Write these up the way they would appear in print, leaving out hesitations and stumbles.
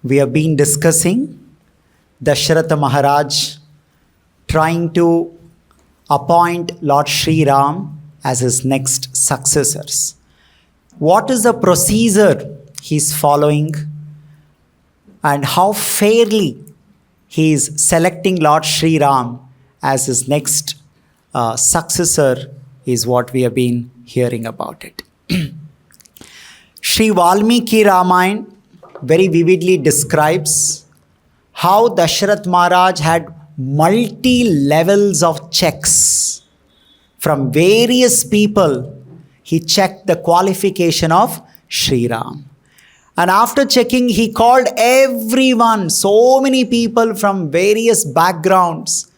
We have been discussing Dasharatha Maharaj trying to appoint Lord Shri Ram as his next successors. What is the procedure he is following and how fairly he is selecting Lord Shri Ram as his next successor is what we have been hearing about it. Shri Valmiki Ramayan very vividly describes how Dasharath Maharaj had multi-levels of checks from various people. He checked the qualification of Shri Ram. And after checking, he called everyone, so many people from various backgrounds,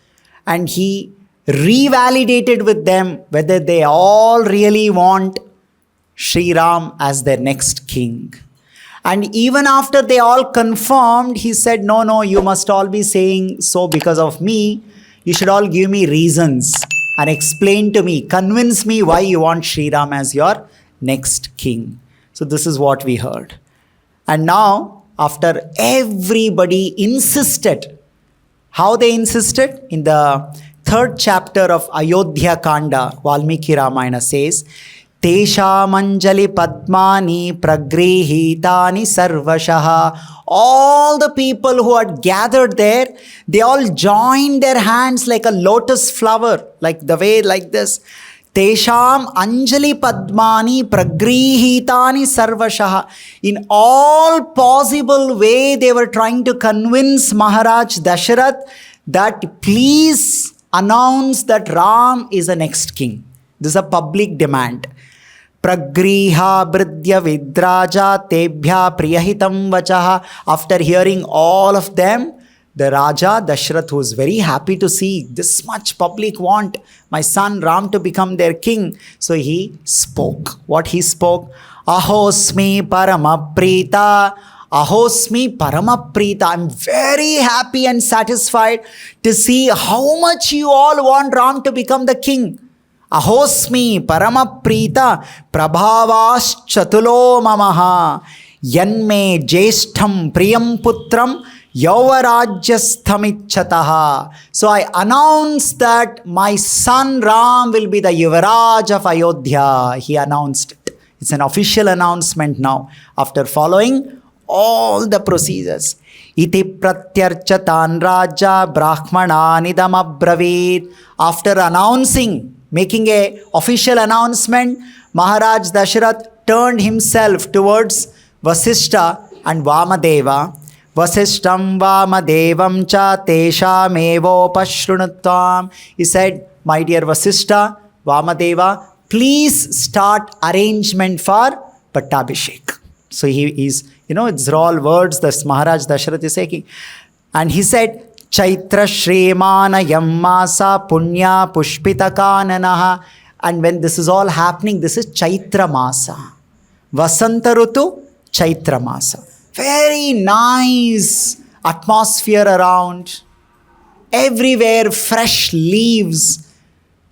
and he revalidated with them whether they all really want Shri Ram as their next king. And even after they all confirmed, he said, no, you must all be saying so because of me. You should all give me reasons and explain to me, convince me why you want Shri Ram as your next king. So this is what we heard. And now, after everybody insisted, how they insisted? In the 3rd chapter of Ayodhya Kanda, Valmiki Ramayana says, Teshamanjali Padmani Pragrihitani Sarvashaha. All the people who had gathered there, they all joined their hands like a lotus flower, like the way like this. Tesham Anjali Padmani Pragrihitani Sarvashaha. In all possible way, they were trying to convince Maharaj Dasharath that please announce that Ram is the next king. This is a public demand. Pragriha Bridya Vidraja Tebhya Priyahitam Vachaha. After hearing all of them, the Raja Dasharath was very happy to see this much public want my son Ram to become their king. So he spoke. What he spoke? Ahosmi Paramaprita. Ahosmi Paramaprita. I'm very happy and satisfied to see how much you all want Ram to become the king. Ahosmi Paramaprita Prabhavas Chatulo Mamaha Yanme Jeshtham Priyam Putram Yavarajyasthamichataha. So I announce that my son Ram will be the Yuvaraj of Ayodhya. He announced it. It's an official announcement now after following all the procedures. Iti pratyarchatan raja brahmananidam abravit. After announcing, making a official announcement, Maharaj Dasharath turned himself towards Vasishta and Vamadeva. Vasishtam Vamadevam cha teshamevo pashrunutvam. He said, my dear Vasishta, Vamadeva, please start arrangement for Pattabhishek. So he is, it's all words that Maharaj Dasharath is saying. And he said, Chaitra Shremana Yammasa Punya Pushpita Kananaha. And when this is all happening, this is Chaitra Masa. Vasanta Rutu, Chaitra Masa. Very nice atmosphere around. Everywhere fresh leaves,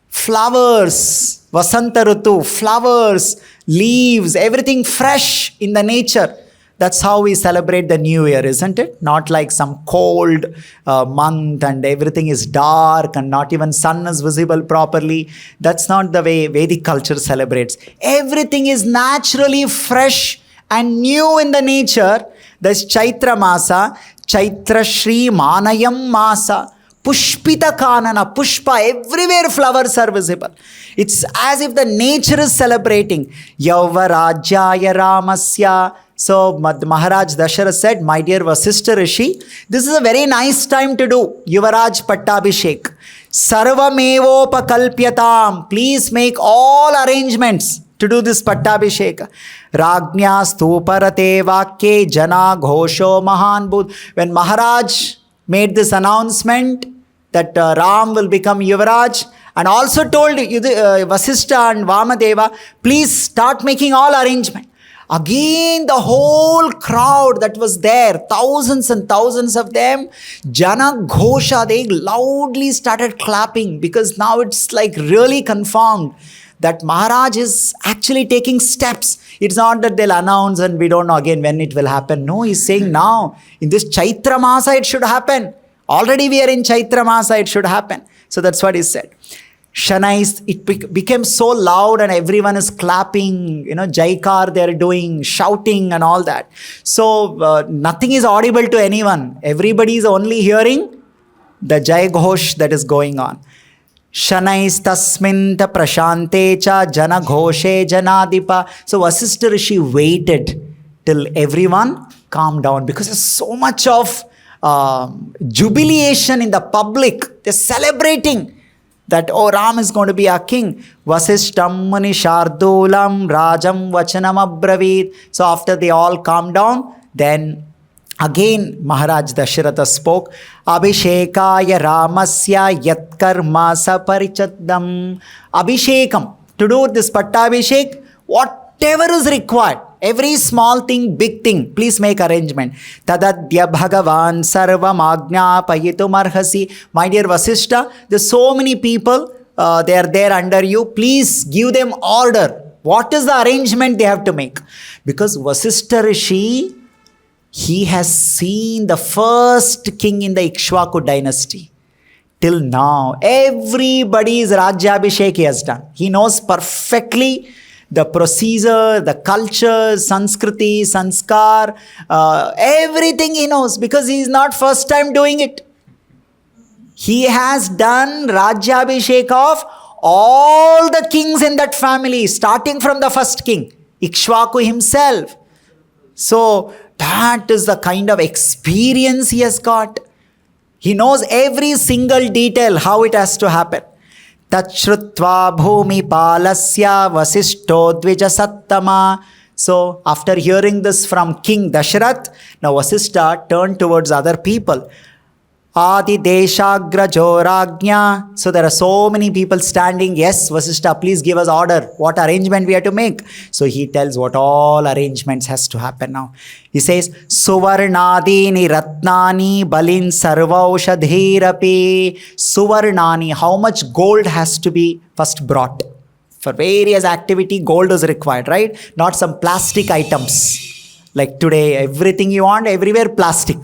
flowers. Vasanta Rutu, flowers, leaves, everything fresh in the nature. That's how we celebrate the New Year, isn't it? Not like some cold month and everything is dark and not even sun is visible properly. That's not the way Vedic culture celebrates. Everything is naturally fresh and new in the nature. That's Chaitra Masa, Chaitra Shri Manayam Masa. Pushpita Kanana, Pushpa, everywhere flowers are visible. It's as if the nature is celebrating. Yavarajaya Ramasya. So Maharaj Dasharath said, my dear Vasishta Rishi, this is a very nice time to do Yuvaraj Pattabhishek. Sarvamevopakalpyatam. Please make all arrangements to do this Pattabhishek. Ragnya stuparate vakye jana ghosho mahan bud. When Maharaj made this announcement that Ram will become Yuvaraj and also told Vasishta and Vamadeva, please start making all arrangements. Again, the whole crowd that was there, thousands and thousands of them, Jana Ghosha, they loudly started clapping because now it's like really confirmed that Maharaj is actually taking steps. It's not that they'll announce and we don't know again when it will happen. No, he's saying now, in this Chaitra Masa, it should happen. Already we are in Chaitra Masa, it should happen. So that's what he said. Shanais, it became so loud and everyone is clapping, Jaikar they're doing, shouting and all that. So nothing is audible to anyone. Everybody is only hearing the Jai Ghosh that is going on. Shanais tasminta prashantecha jana ghoshe janadipa. So Vasishtha Rishi waited till everyone calmed down because there's so much of jubilation in the public. They're celebrating that, oh, Ram is going to be our king. Vasishtam muni shardulam rajam vachanam abravid. So after they all calmed down, then again Maharaj Dasharatha spoke. Abhishekaya Ramasya yat karma saparichadam. Abhishekam, to do this Pattabhishek, whatever is required. Every small thing, big thing, please make arrangement. Tadadya Bhagavan sarvam agnapayitum arhasi. My dear Vasishtha, there's so many people, they are there under you. Please give them order. What is the arrangement they have to make? Because Vasishtha Rishi, he has seen the first king in the Ikshvaku dynasty. Till now, everybody's Rajyabhishek he has done. He knows perfectly the procedure, the culture, Sanskriti, Sanskar, everything he knows because he is not first time doing it. He has done Rajyabhishek of all the kings in that family, starting from the first king, Ikshvaku himself. So that is the kind of experience he has got. He knows every single detail, how it has to happen. Tachrutva bhumi palasya vasishto dvija sattama. So after hearing this from King Dasharath, now Vasishtha turned towards other people. Adi deshagrajo rajna. So there are so many people standing. Yes, Vasishtha, please give us order. What arrangement we have to make? So he tells what all arrangements has to happen now. He says, Suvarnadini ratnani balin sarvaushadhirapi. Suvarnani, how much gold has to be first brought? For various activity, gold is required, right? Not some plastic items. Like today, everything you want, everywhere plastic.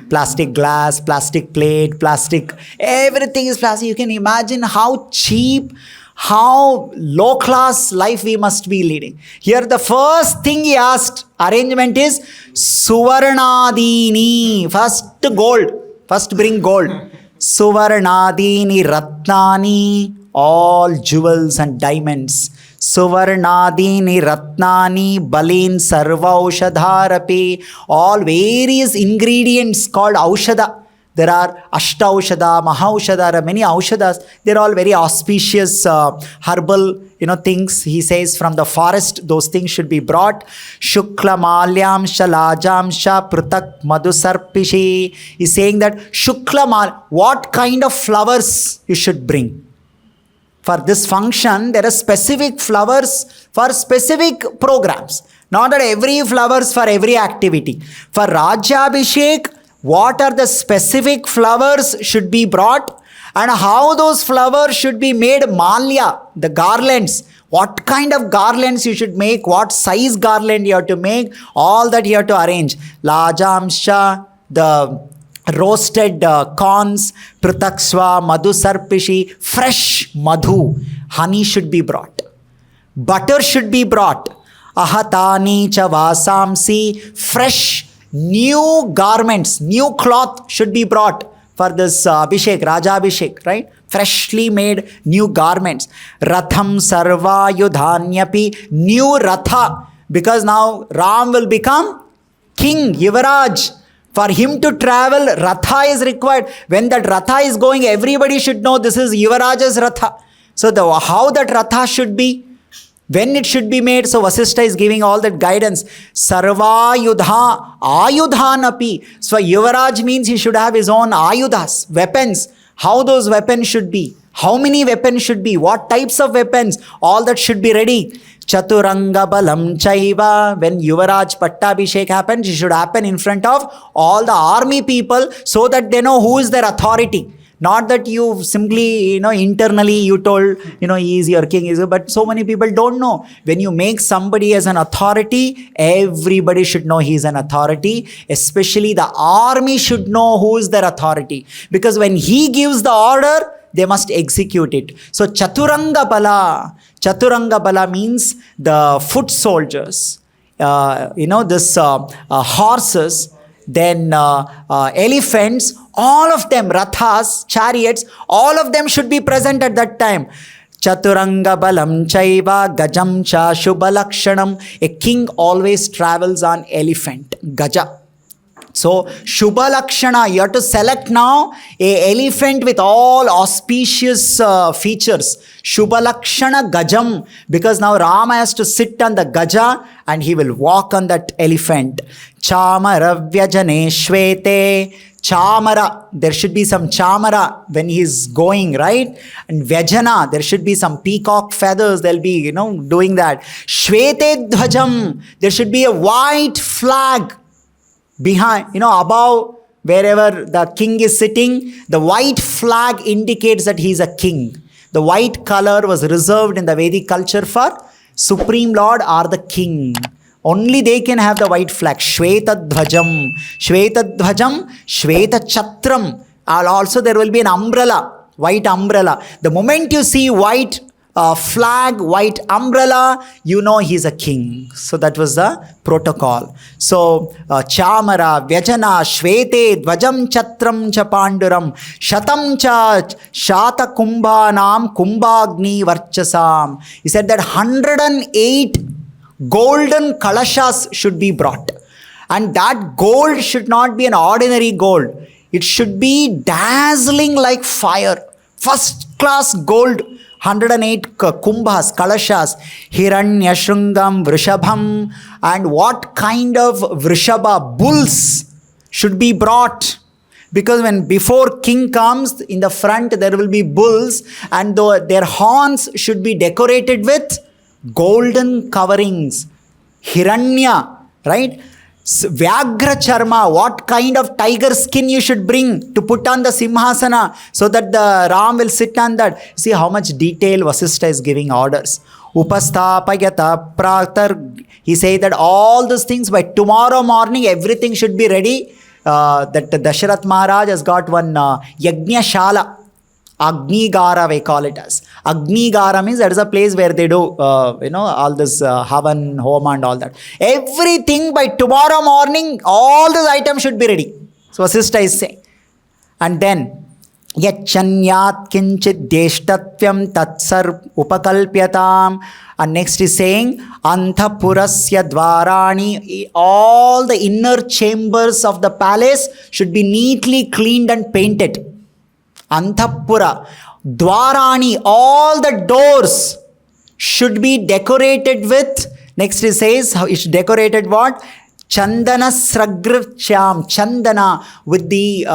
Plastic glass, plastic plate, plastic, everything is plastic. You can imagine how cheap, how low class life we must be leading. Here the first thing he asked, arrangement is Suvarnadini. First gold, first bring gold. Suvarnadini ratnani, all jewels and diamonds. Suvarnadini ratnani balin sarvaushadharapi. All various ingredients called aushada. There are ashtaushada, mahaushada, there are many aushadas. They're all very auspicious herbal things. He says from the forest, those things should be brought. Shukla malyam shalajam sha prutak madhusarpishi. He's saying that shukla mal, what kind of flowers you should bring. For this function, there are specific flowers for specific programs. Not that every flowers for every activity. For Rajyabhishek, what are the specific flowers should be brought and how those flowers should be made malya, the garlands. What kind of garlands you should make, what size garland you have to make, all that you have to arrange. Lajamsha, the roasted corns, prataksva, madhu sarpishi, fresh madhu, honey should be brought. Butter should be brought. Ahatani cha vasamsi, fresh, new garments, new cloth should be brought for this Abhishek, Raja Abhishek, right? Freshly made new garments. Ratham sarva yudhanyapi, new ratha, because now Ram will become king, Yuvaraj. For him to travel, Ratha is required. When that Ratha is going, everybody should know this is Yuvaraj's Ratha. So how that Ratha should be, when it should be made. So Vasishtha is giving all that guidance. Sarva yudha ayudhanapi. So Yuvaraj means he should have his own ayudhas, weapons. How those weapons should be. How many weapons should be. What types of weapons. All that should be ready. Chaturanga balam chaiva. When Yuvaraj Pattabhishek happens, it should happen in front of all the army people so that they know who is their authority. Not that you simply, internally you told, he is your king, but so many people don't know. When you make somebody as an authority, everybody should know he is an authority. Especially the army should know who is their authority. Because when he gives the order, they must execute it. So Chaturanga Bala. Chaturanga Bala means the foot soldiers. Horses, then elephants, all of them, rathas, chariots, all of them should be present at that time. Chaturanga balam chaiva gajam cha shubhalakshanam. A king always travels on elephant, gaja. So Shubha Lakshana, you have to select now a elephant with all auspicious features. Shubha Lakshana Gajam, because now Rama has to sit on the Gaja and he will walk on that elephant. Chamara Vyajane Shvete. Chamara, there should be some chamara when he is going, right? And Vyajana, there should be some peacock feathers, they'll be, doing that. Shvete Dhvajam, there should be a white flag behind, above wherever the king is sitting. The white flag indicates that he is a king. The white color was reserved in the Vedic culture for Supreme Lord or the king. Only they can have the white flag. Shveta Dhvajam, Shveta Dhvajam, Shveta Chatram. Also there will be an umbrella, white umbrella. The moment you see white flag, white umbrella, you know he's a king. So that was the protocol. So Chamara, Vyajana, Shvete, Dvajam Chatram cha Panduram, Shatam cha Shata Kumbhanam Kumbagni Varchasam. He said that 108 golden kalashas should be brought. And that gold should not be an ordinary gold. It should be dazzling like fire. First class gold. 108 kumbhas, kalashas, Hiranya Shrungam, Vrishabham, and what kind of Vrishabha, bulls should be brought. Because when before king comes, in the front there will be bulls, and their horns should be decorated with golden coverings. Hiranya, right? Vyagra Charma, what kind of tiger skin you should bring to put on the Simhasana so that the Ram will sit on that. See how much detail Vasishtha is giving orders. Upastapayata Praktar. He said that all these things by tomorrow morning everything should be ready. That Dasharath Maharaj has got one Yajna Shala. Agnigara we call it as. Agnigara means that is a place where they do, all this Havan, Homa and all that. Everything by tomorrow morning, all these items should be ready. So Vasishtha is saying. And then, Yachanyat kinchit deshtatyam tatsar upakalpyatam. And next is saying, Anthapurasya dvarani. All the inner chambers of the palace should be neatly cleaned and painted. Anthapura, Dwarani, all the doors should be decorated with, next it says, it's decorated what? Chandana Sragrcham, Chandana, with the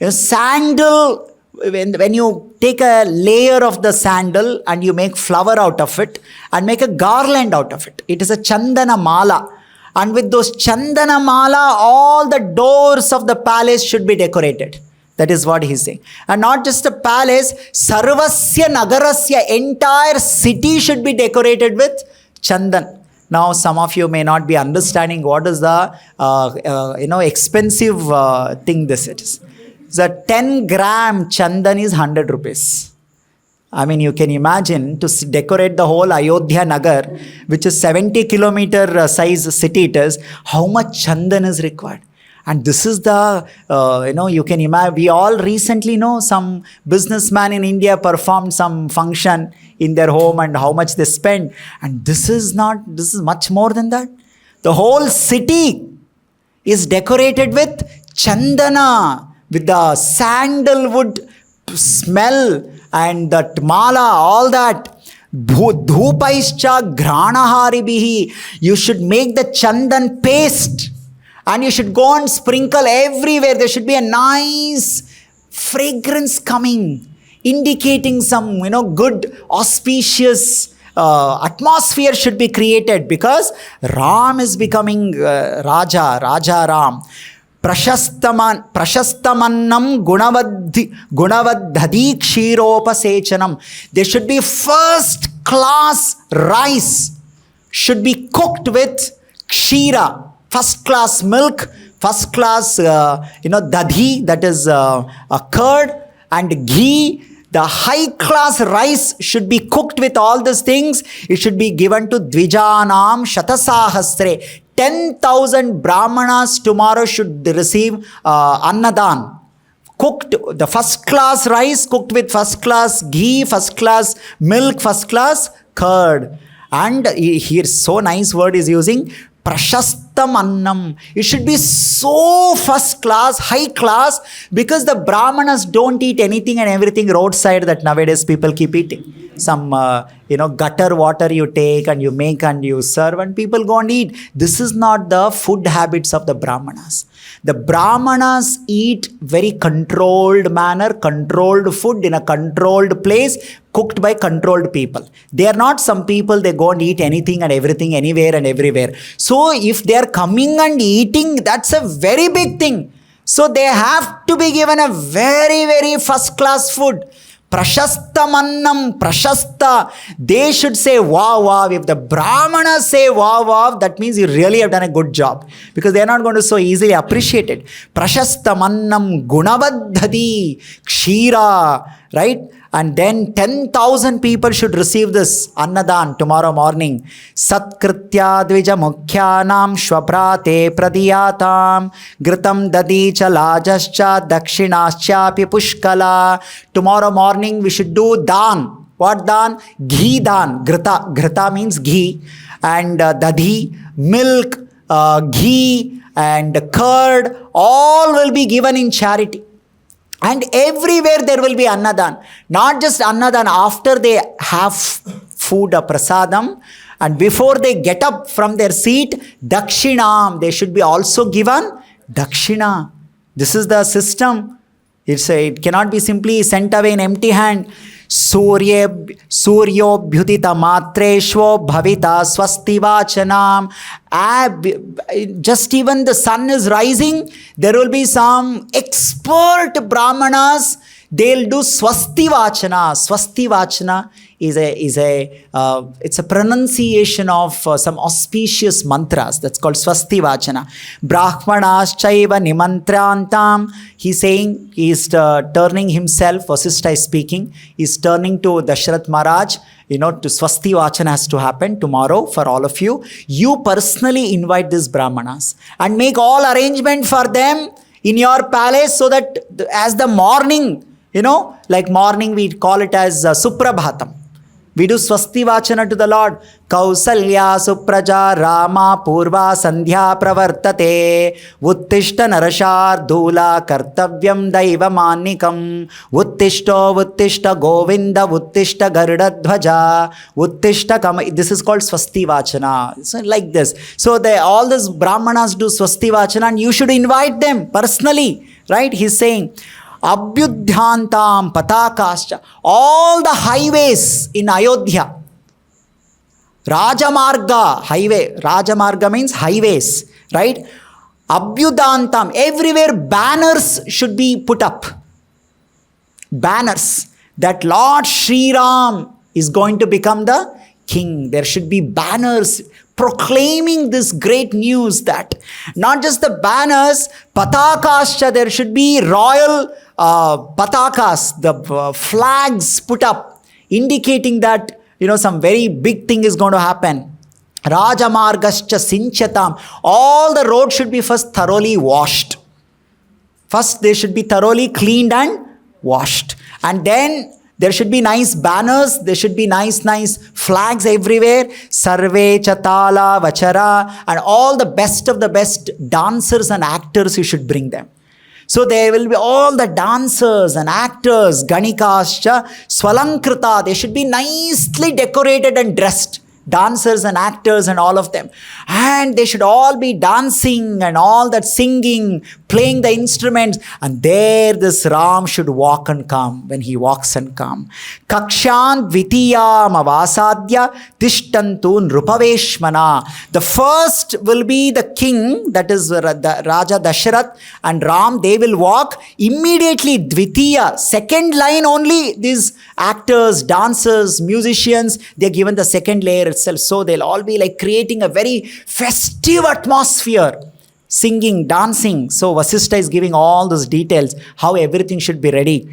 sandal. When you take a layer of the sandal and you make flower out of it and make a garland out of it, it is a Chandana Mala. And with those Chandana Mala, all the doors of the palace should be decorated. That is what he is saying. And not just a palace, Sarvasya Nagarasya, entire city should be decorated with Chandan. Now some of you may not be understanding what is the expensive thing this is. The 10 gram Chandan is 100 rupees. I mean, you can imagine to decorate the whole Ayodhya Nagar, which is 70 kilometer size city it is, how much Chandan is required. And this is the, you can imagine, we all recently know some businessman in India performed some function in their home and how much they spend. And this is much more than that. The whole city is decorated with Chandana, with the sandalwood smell and that mala, all that. Dhupaischa granaharibihi. You should make the Chandan paste. And you should go and sprinkle everywhere. There should be a nice fragrance coming, indicating some, good, auspicious atmosphere should be created because Ram is becoming Raja Ram. Prashastamannam gunavadhadi kshiropasechanam. There should be first class rice, should be cooked with kshira, first class milk, first class dadhi, that is a curd, and ghee. The high class rice should be cooked with all these things. It should be given to Dvijanam Shatasahasre. 10,000 Brahmanas tomorrow should receive Annadan. Cooked, the first class rice cooked with first class ghee, first class milk, first class curd. And here so nice word is using Prashastam Annam. It should be so first class, high class, because the Brahmanas don't eat anything and everything roadside that nowadays people keep eating. Some, gutter water you take and you make and you serve and people go and eat. This is not the food habits of the Brahmanas. The Brahmanas eat very controlled manner, controlled food in a controlled place, cooked by controlled people. They are not some people, they go and eat anything and everything, anywhere and everywhere. So if they are coming and eating, that's a very big thing. So they have to be given a very, very first class food. Prashastamannam, prashasta. They should say wow, wow. If the Brahmanas say wow, wow, that means you really have done a good job, because they are not going to so easily appreciate it. Prashastamannam gunavadhadi kshira, right? And then 10,000 people should receive this Annadan tomorrow morning. Satkritya dvija mukyanam shvaprate pradiyatam gritam dadi chalajascha dakshinaschapi pushkala. Tomorrow morning we should do dan. What dan? Ghee dan. Grita means ghee. And dadi, milk, ghee and curd, all will be given in charity. And everywhere there will be Annadan. Not just Annadan, after they have food, a prasadam, and before they get up from their seat, dakshinam, they should be also given dakshina. This is the system. It cannot be simply sent away in empty hand. Suryobhyudita matreshvo bhavita swasti vachanam. Just even the sun is rising, there will be some expert Brahmanas, they'll do swasti vachana. Swasti vachana is it's a pronunciation of some auspicious mantras. That's called swasti vachana. Brahmanas chaiva nimantrantam. He's saying, he's turning himself, Vasishtha is speaking, he's turning to Dasharath Maharaj, to swasti vachana has to happen tomorrow for all of you. You personally invite these Brahmanas and make all arrangement for them in your palace, so that as the morning, like morning we call it as Suprabhatam. We do swasti vachana to the Lord. Kaushalya supraja Rama purva sandhya pravartate uttishta narashar dhula kartavyam daiva manikam uttishta govinda uttishta garudadhvaja uttishta kama. This is called swasti vachana. So like this. So all these Brahmanas do swasti vachana and you should invite them personally. Right? He's saying, Abhyudhyantam patakascha. All the highways in Ayodhya. Rajamarga, highway. Rajamarga means highways. Right? Abhyudhantam. Everywhere banners should be put up. Banners. That Lord Shri Ram is going to become the king. There should be banners proclaiming this great news, that not just the banners, patakascha, there should be royal patakas, the flags put up, indicating that, some very big thing is going to happen. Rajamargascha sinchatam. All the roads should be first thoroughly washed. First they should be thoroughly cleaned and washed. And then there should be nice banners, there should be nice flags everywhere. Sarve Chatala Vachara, and all the best of the best dancers and actors, you should bring them. So there will be all the dancers and actors, Ganikascha, Swalankrita, they should be nicely decorated and dressed. Dancers and actors and all of them. And they should all be dancing and all that, singing, playing the instruments, and there this Ram should walk and come. When he walks and come, Kakshan Dvitiyam Avasadya Tishtantu Nrupaveshmana. The first will be the king, that is the Raja Dasharath and Ram. They will walk immediately. Dvitiya, second line only. These actors, dancers, musicians, they are given the second layer itself. So they'll all be like creating a very festive atmosphere, singing, dancing. So Vasishtha is giving all those details, how everything should be ready.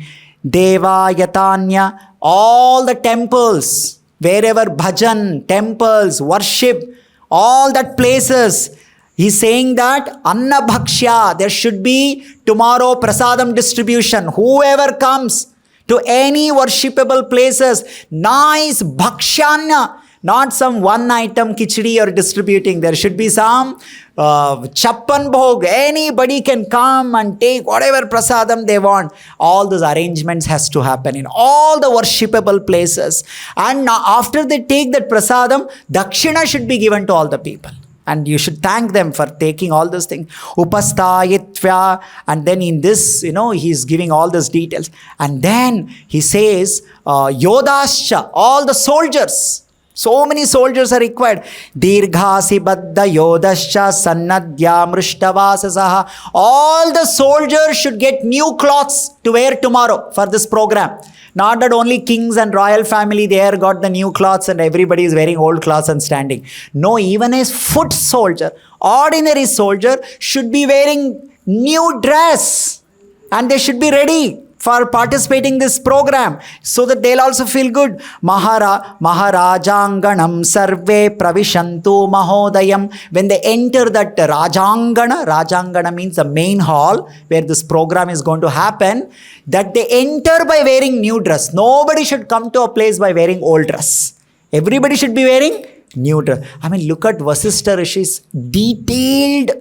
Deva Yatanya, all the temples, wherever bhajan, temples, worship, all that places. He's saying that Anna Bhakshya, there should be tomorrow prasadam distribution. Whoever comes to any worshipable places, nice bhakshanya, not some one item khichdi you're distributing. There should be some chappan bhog. Anybody can come and take whatever prasadam they want. All those arrangements has to happen in all the worshipable places. And now after they take that prasadam, dakshina should be given to all the people. And you should thank them for taking all those things. Upasthayitvya. And then in this, he's giving all those details. And then he says, Yodascha, all the soldiers. So many soldiers are required. Dirghasi baddha yodascha sannadhya mrishtavasasaha. All the soldiers should get new clothes to wear tomorrow for this program. Not that only kings and royal family there got the new clothes and everybody is wearing old clothes and standing. No, even a foot soldier, ordinary soldier should be wearing new dress. And they should be ready for participating in this program so that they'll also feel good. Maharajanganam sarve pravishantu mahodayam. When they enter that Rajangana means the main hall where this program is going to happen, that they enter by wearing new dress. Nobody should come to a place by wearing old dress. Everybody should be wearing new dress. I mean, look at Vasishtha Rishi's detailed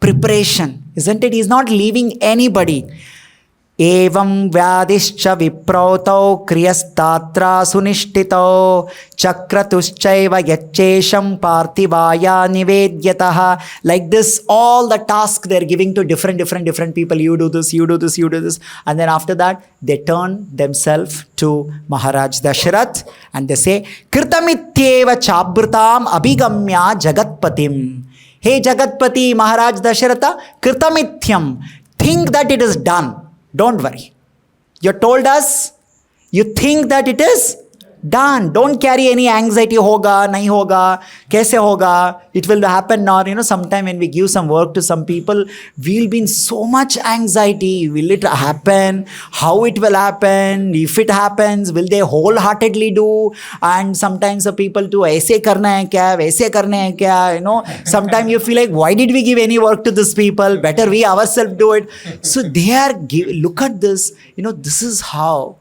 preparation, isn't it? He's not leaving anybody. Evam vyadischa viprautau kriyastatra sunishtitau chakratuschaiva yachesham parthivaya nivedyataha. Like this, all the tasks they're giving to different people. You do this, you do this, you do this. And then after that, they turn themselves to Maharaj Dasharath and they say, Kritamityeva chabhrutam abhigamya jagatpatim. Hey Jagatpati, Maharaj Dasharatha, Kritamitham. Think that it is done. Don't worry. You told us, you think that it is done. Don't carry any anxiety. Hoga, nahi hoga, kaise hoga, it will happen or, sometime when we give some work to some people, we'll be in so much anxiety. Will it happen? How it will happen? If it happens, will they wholeheartedly do? And sometimes the people do, aise karna hai kya, waise karna hai kya, sometimes you feel like, why did we give any work to these people? Better we ourselves do it. So they are, look at this, this is how.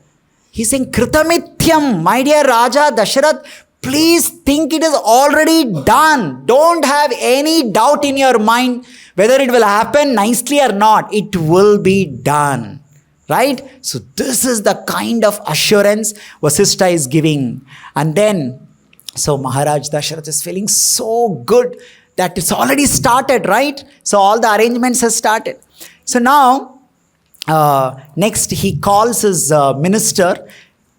He's saying, Kritamithyam, my dear Raja Dasharath, please think it is already done. Don't have any doubt in your mind whether it will happen nicely or not. It will be done. Right? So this is the kind of assurance Vasishtha is giving. And then, so Maharaj Dasharath is feeling so good that it's already started, right? So all the arrangements have started. So now, next he calls his minister.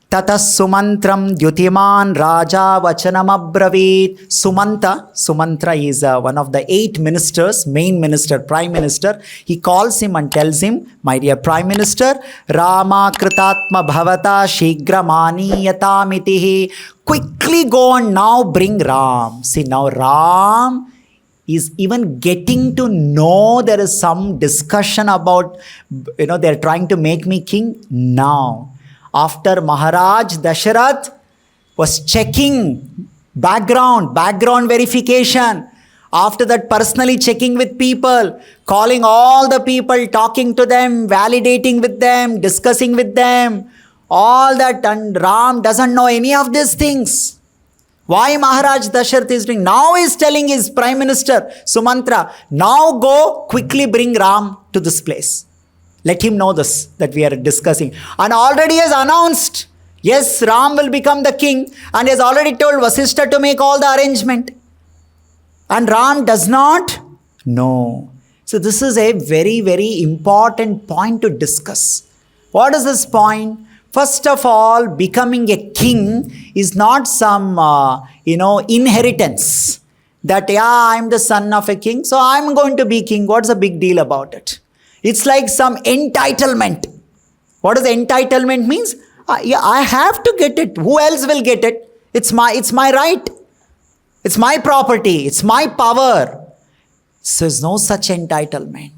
Tata Sumantram Dyutiman Raja Vachanam Abravit. Sumantra is one of the 8 ministers, main minister, prime minister. He calls him and tells him, my dear prime minister, Rama Kritatma Bhavata Shigramani Yatamitihi. Quickly go and now bring Ram. See, now Ram is even getting to know there is some discussion about, they're trying to make me king now. After Maharaj Dasharath was checking background verification, after that personally checking with people, calling all the people, talking to them, validating with them, discussing with them, all that, and Ram doesn't know any of these things. Why Maharaj Dasharath is doing? Now he is telling his prime minister, Sumantra, now go quickly bring Ram to this place. Let him know this, that we are discussing. And already has announced, yes, Ram will become the king. And he has already told Vasishtha to make all the arrangement. And Ram does not know. So this is a very, very important point to discuss. What is this point? First of all, becoming a king is not some, inheritance. That, I'm the son of a king, so I'm going to be king. What's the big deal about it? It's like some entitlement. What does entitlement means? I have to get it. Who else will get it? It's my right. It's my property. It's my power. So there's no such entitlement.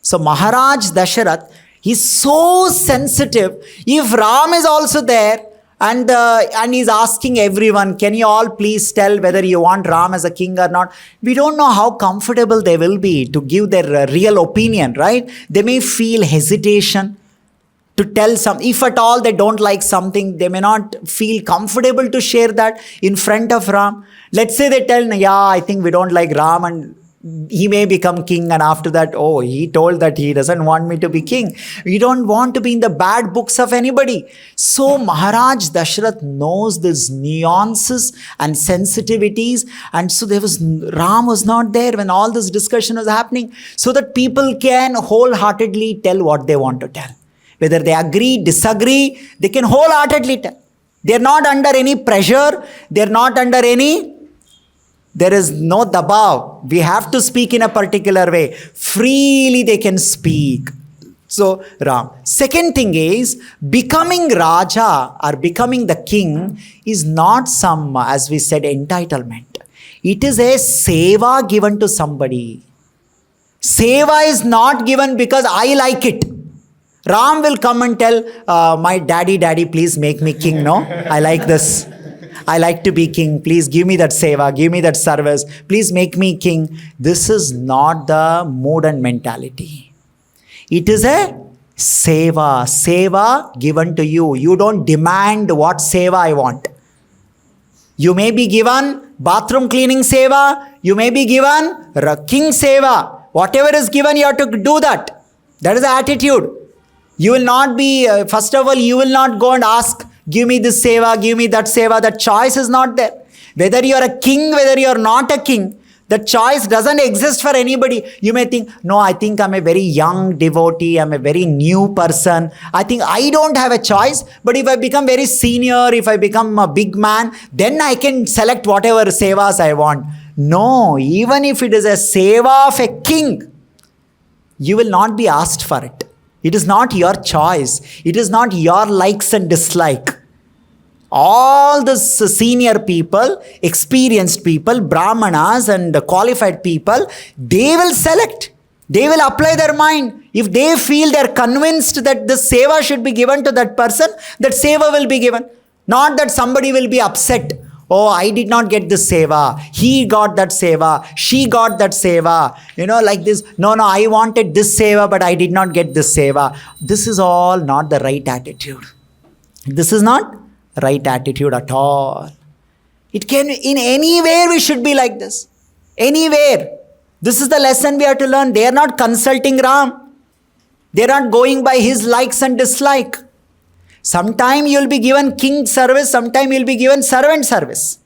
So Maharaj Dasharath, he's so sensitive. If Ram is also there and he's asking everyone, can you all please tell whether you want Ram as a king or not? We don't know how comfortable they will be to give their real opinion, right? They may feel hesitation to tell some. If at all they don't like something, they may not feel comfortable to share that in front of Ram. Let's say they tell, I think we don't like Ram and he may become king, and after that, he told that he doesn't want me to be king. We don't want to be in the bad books of anybody. So Maharaj Dasharath knows these nuances and sensitivities, and so Ram was not there when all this discussion was happening, so that people can wholeheartedly tell what they want to tell. Whether they agree, disagree, they can wholeheartedly tell. They're not under any pressure. They're not under there is no dabav. We have to speak in a particular way. Freely they can speak. So Ram. Second thing is, becoming Raja or becoming the king is not some, as we said, entitlement. It is a seva given to somebody. Seva is not given because I like it. Ram will come and tell, my daddy, please make me king. No, I like this. I like to be king. Please give me that seva, give me that service. Please make me king. This is not the mood and mentality. It is a seva given to you. You don't demand what seva I want. You may be given bathroom cleaning seva. You may be given king seva. Whatever is given, you have to do that. That is the attitude. You will not be, first of all, you will not go and ask, give me this seva, give me that seva. That choice is not there. Whether you are a king, whether you are not a king, the choice doesn't exist for anybody. You may think, no, I think I'm a very young devotee. I'm a very new person. I think I don't have a choice. But if I become very senior, if I become a big man, then I can select whatever sevas I want. No, even if it is a seva of a king, you will not be asked for it. It is not your choice. It is not your likes and dislike. All the senior people, experienced people, brahmanas and qualified people, they will select. They will apply their mind. If they feel they are convinced that the seva should be given to that person, that seva will be given. Not that somebody will be upset. I did not get this seva. He got that seva. She got that seva. Like this. No, I wanted this seva, but I did not get this seva. This is all not the right attitude. This is not right attitude at all. It can, in anywhere we should be like this. Anywhere. This is the lesson we have to learn. They are not consulting Ram. They are not going by his likes and dislike. Sometime you will be given king service, sometime you will be given servant service.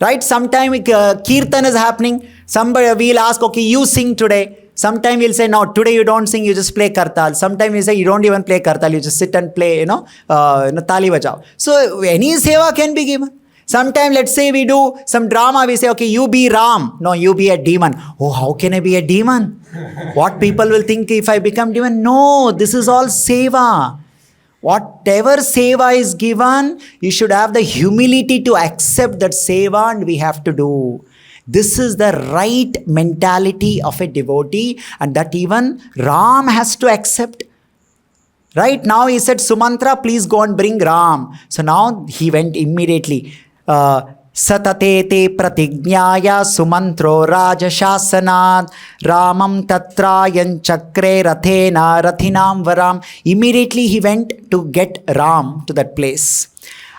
Right? Sometime kirtan is happening. Somebody will ask, okay, you sing today. Sometime we'll say, no, today you don't sing, you just play kartal. Sometime we say, you don't even play kartal, you just sit and play, tali bajao. So any seva can be given. Sometime let's say we do some drama, we say, okay, you be Ram. No, you be a demon. How can I be a demon? What people will think if I become demon? No, this is all seva. Whatever seva is given, you should have the humility to accept that seva, and we have to do. This is the right mentality of a devotee, and that even Ram has to accept. Right now he said, Sumantra, please go and bring Ram. So now he went immediately. Satatete pratignyaya sumantro rajasasanat ramam tatrayan chakre rathena rathinam varam. Immediately he went to get Ram to that place.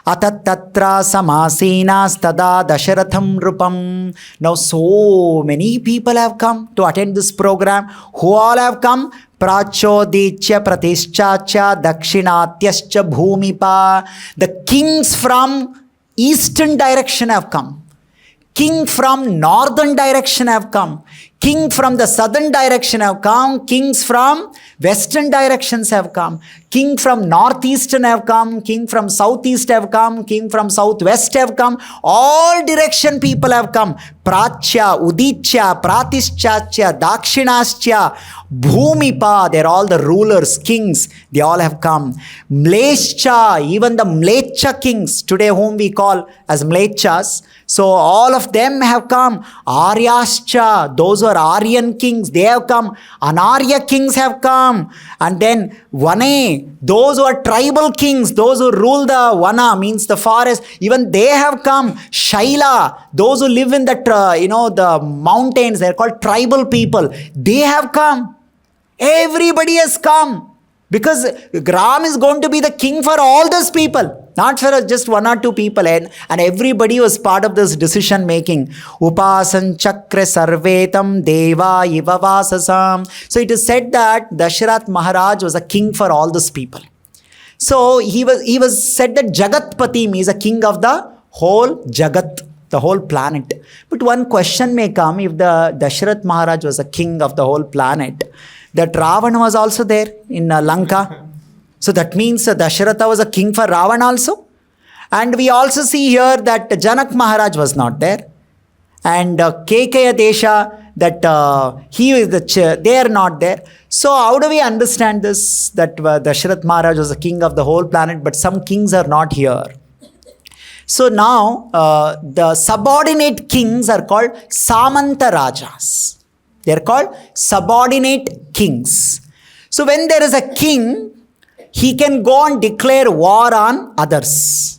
Atat tatra samasinas tada Dasharatham rupam. Now so many people have come to attend this program. Who all have come? Prachoditya pratischacha dakshinatyascha bhumipa. The kings from eastern direction have come. King from northern direction have come. King from the southern direction have come. Kings from western directions have come. King from northeastern have come. King from southeast have come. King from southwest have come. All direction people have come. Prachya, Udichya, Pratischachya, Dakshinascha, Bhumipa, they're all the rulers, kings, they all have come. Mlescha, even the Mlecha kings, today whom we call as Mlechas, so all of them have come. Aryascha, those who are Aryan kings, they have come. Anarya kings have come. And then Vane, those who are tribal kings, those who rule the Vana, means the forest, even they have come. Shaila, those who live in the mountains, they're called tribal people, they have come. Everybody has come. Because Ram is going to be the king for all those people, not for just one or two people. And everybody was part of this decision making. Upasan chakra sarvetam deva ivavasasam. So it is said that Dasharath Maharaj was a king for all those people. So he was said that Jagatpati means a king of the whole Jagat, the whole planet. But one question may come, if the Dasharath Maharaj was a king of the whole planet, that Ravana was also there in Lanka. So that means Dasharatha was a king for Ravana also. And we also see here that Janak Maharaj was not there. And Kekaya Desha, that they are not there. So how do we understand this? That Dasharath Maharaj was a king of the whole planet, but some kings are not here. So now the subordinate kings are called Samanta Rajas. They are called subordinate kings. So when there is a king, he can go and declare war on others.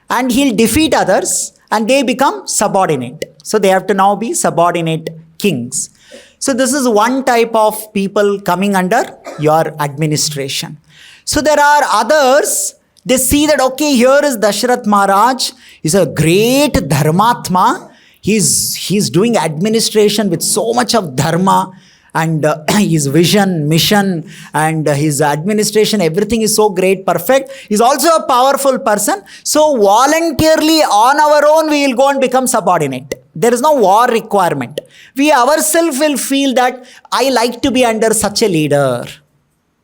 And he'll defeat others and they become subordinate. So they have to now be subordinate kings. So this is one type of people coming under your administration. So there are others, they see that, okay, here is Dasharath Maharaj, he's a great Dharmatma. He's doing administration with so much of dharma, and his vision, mission, and his administration, everything is so great, perfect. He's also a powerful person. So voluntarily on our own, we will go and become subordinate. There is no war requirement. We ourselves will feel that I like to be under such a leader.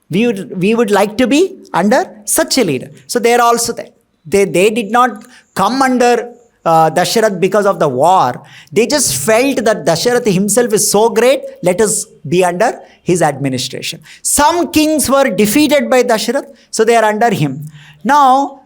We would like to be under such a leader. So they are also there. They did not come under Dasharath because of the war. They just felt that Dasharath himself is so great, let us be under his administration. Some kings were defeated by Dasharath, so they are under him. Now,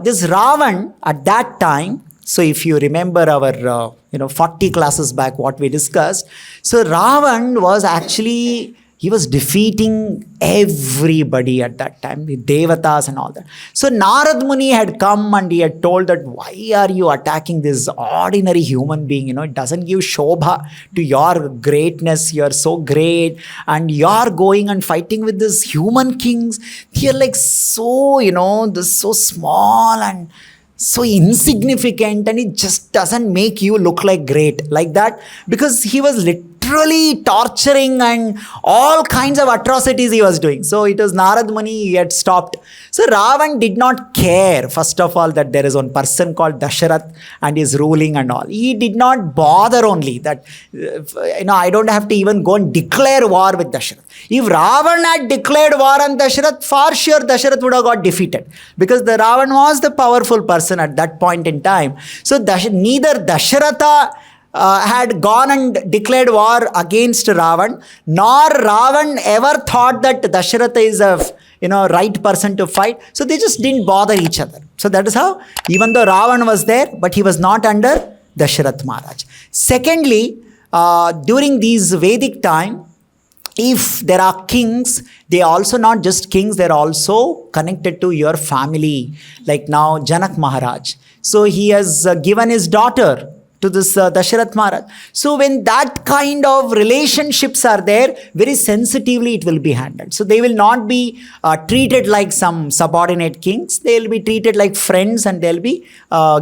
this Ravan at that time, so if you remember our 40 classes back what we discussed, so Ravan was actually, he was defeating everybody at that time, the Devatas and all that. So Narad Muni had come and he had told that, why are you attacking this ordinary human being? It doesn't give shobha to your greatness. You are so great. And you are going and fighting with these human kings. They are like so, this so small and so insignificant, and it just doesn't make you look like great like that, because he was literally torturing and all kinds of atrocities he was doing. So it was Narad Muni, he had stopped. So Ravan did not care, first of all, that there is one person called Dasharath and is ruling and all. He did not bother only that, I don't have to even go and declare war with Dasharath. If Ravan had declared war on Dasharath, for sure Dasharath would have got defeated, because the Ravan was the powerful person at that point in time. So neither Dasharatha had gone and declared war against Ravan, nor Ravan ever thought that Dasharatha is a right person to fight. So they just didn't bother each other. So that is how, even though Ravan was there, but he was not under Dasharath Maharaj. Secondly, during these Vedic time, if there are kings, they are also not just kings, they are also connected to your family. Like now Janak Maharaj. So he has given his daughter to this Dasharath Maharaj. So when that kind of relationships are there, very sensitively it will be handled. So they will not be treated like some subordinate kings. They will be treated like friends, and they will be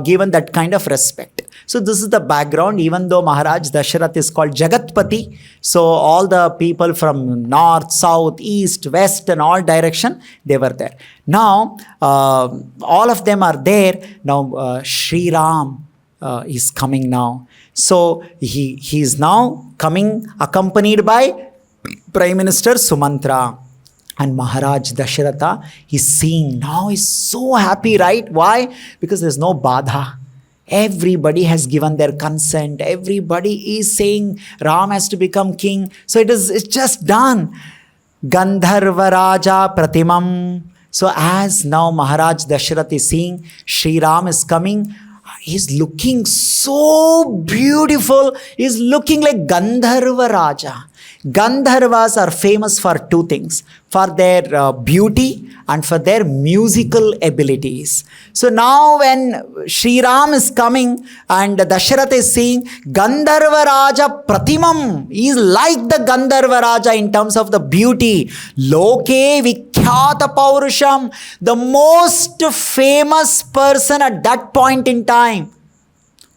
given that kind of respect. So this is the background. Even though Maharaj Dasharath is called Jagatpati, so all the people from north, south, east, west and all direction, they were there. Now, all of them are there. Now, Shri Ram is coming now. So he is now coming accompanied by Prime Minister Sumantra. And Maharaj Dasharatha is seeing now, is so happy, right? Why? Because there's no badha. Everybody has given their consent. Everybody is saying Ram has to become king. So it's just done. Gandharva Raja Pratimam. So as now Maharaj Dasharath is seeing Shri Ram is coming, he's looking so beautiful. He's looking like Gandharva Raja. Gandharvas are famous for two things, for their beauty and for their musical abilities. So now when Shri Ram is coming and Dasharatha is seeing Gandharva Raja Pratimam, he is like the Gandharva Raja in terms of the beauty. Loke Vikhyata Paurusham, the most famous person at that point in time.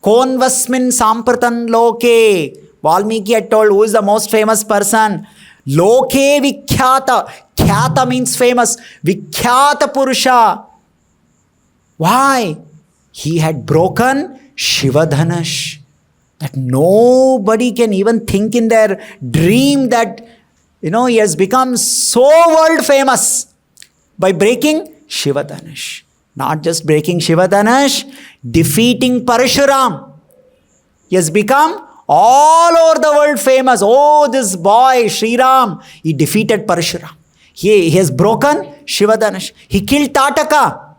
Konvasmin Sampratan Loke. Valmiki had told who is the most famous person. Loke Vikhyata. Khyata means famous. Vikhyata Purusha. Why? He had broken Shivadhanush. That nobody can even think in their dream that, he has become so world famous by breaking Shivadhanush. Not just breaking Shivadhanush, defeating Parshuram. He has become all over the world famous. Oh, this boy, Shri Ram, he defeated Parshuram. He has broken Shivadhanush. He killed Tataka.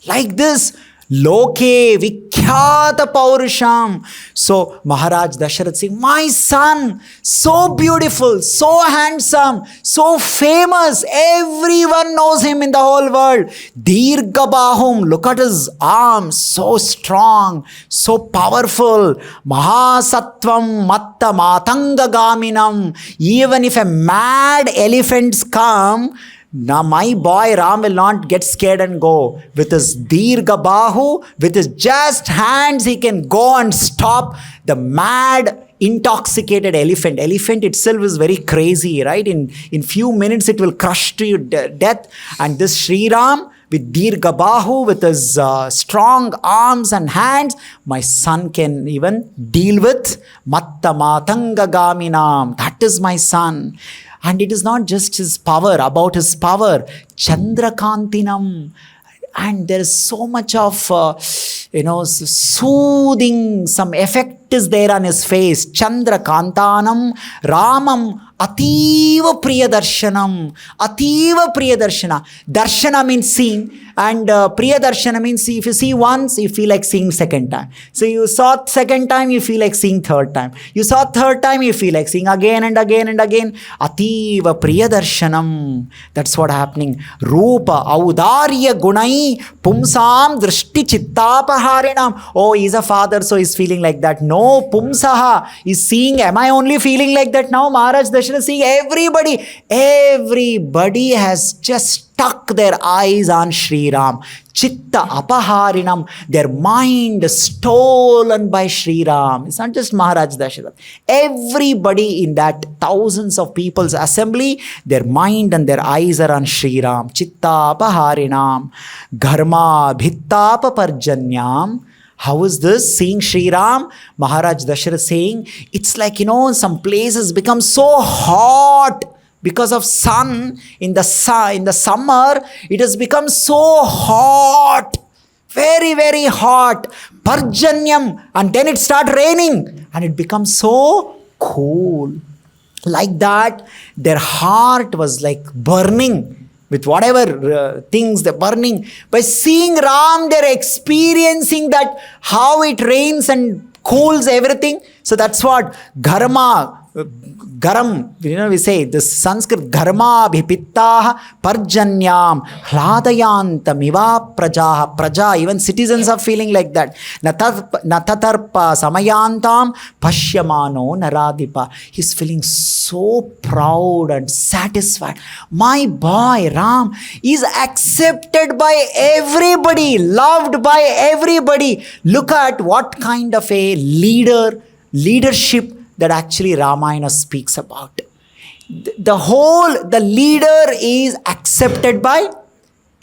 Like this, Loke Vikhyata Paurusham. So Maharaj Dasharath saying, my son, so beautiful, so handsome, so famous. Everyone knows him in the whole world. Dirgha Bahum, look at his arms, so strong, so powerful. Mahasattvam Matta Matanga Gaminam. Even if a mad elephants come, now my boy Ram will not get scared and go. With his Dirgha Bahu, with his just hands, he can go and stop the mad, intoxicated elephant. Elephant itself is very crazy, right? In few minutes it will crush to your death. And this Shri Ram with Dirgha Bahu, with his strong arms and hands, my son can even deal with Matta Matanga Gaminam. That is my son. And it is not just his power, about his power. Chandrakantinam. And there is so much of, soothing, some effect is there on his face. Chandrakantanam, Ramam, Ativa Priyadarshanam. Ativa Priyadarshana. Darshana means seeing. And Priyadarshana means if you see once, you feel like seeing second time. So you saw second time, you feel like seeing third time. You saw third time, you feel like seeing again and again and again. Ativa Priyadarshanam. That's what happening. Rupa Audarya Gunai Pumsam Drishti Chittapaharinam. Oh, he's a father, so he's feeling like that. No, Pumsaha is seeing. Am I only feeling like that now? Maharaj Dasharath is seeing everybody. Everybody has just stuck their eyes on Shri Ram. Chitta apaharinam, their mind stolen by Shri Ram. It's not just Maharaj Dasharath. Everybody in that thousands of people's assembly, their mind and their eyes are on Shri Ram. Chitta apaharinam, gharma bhittapa parjanyam. How is this? Seeing Shri Ram, Maharaj Dasharath saying, it's like, some places become so hot. Because of sun, in the summer, it has become so hot, very, very hot, parjanyam, and then it starts raining, and it becomes so cool. Like that, their heart was like burning with whatever things they're burning. By seeing Ram, they're experiencing that, how it rains and cools everything. So that's what Garam, we say this Sanskrit, Gharma Bhipittaha Parjanyam Hladayantam Iva Prajaha. Praja, even citizens are feeling like that. Natatarpa Samayantam Pashyamano Naradipa. He's feeling so proud and satisfied. My boy Ram is accepted by everybody, loved by everybody. Look at what kind of a leadership that actually Ramayana speaks about. The leader is accepted by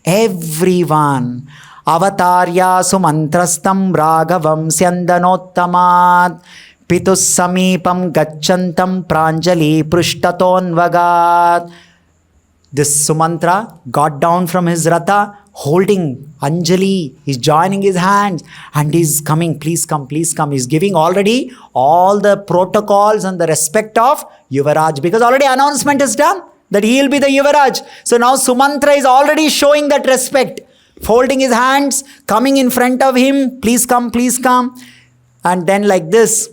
everyone. Avatarya sumantrastam raghavam syandanottamat Pitus samipam gachantam pranjali prishtatonvagat. This Sumantra got down from his ratha, holding Anjali. He's joining his hands and he's coming. Please come, please come. He's giving already all the protocols and the respect of Yuvaraj, because already announcement is done that he will be the Yuvaraj. So now Sumantra is already showing that respect, folding his hands, coming in front of him. Please come, please come. And then like this,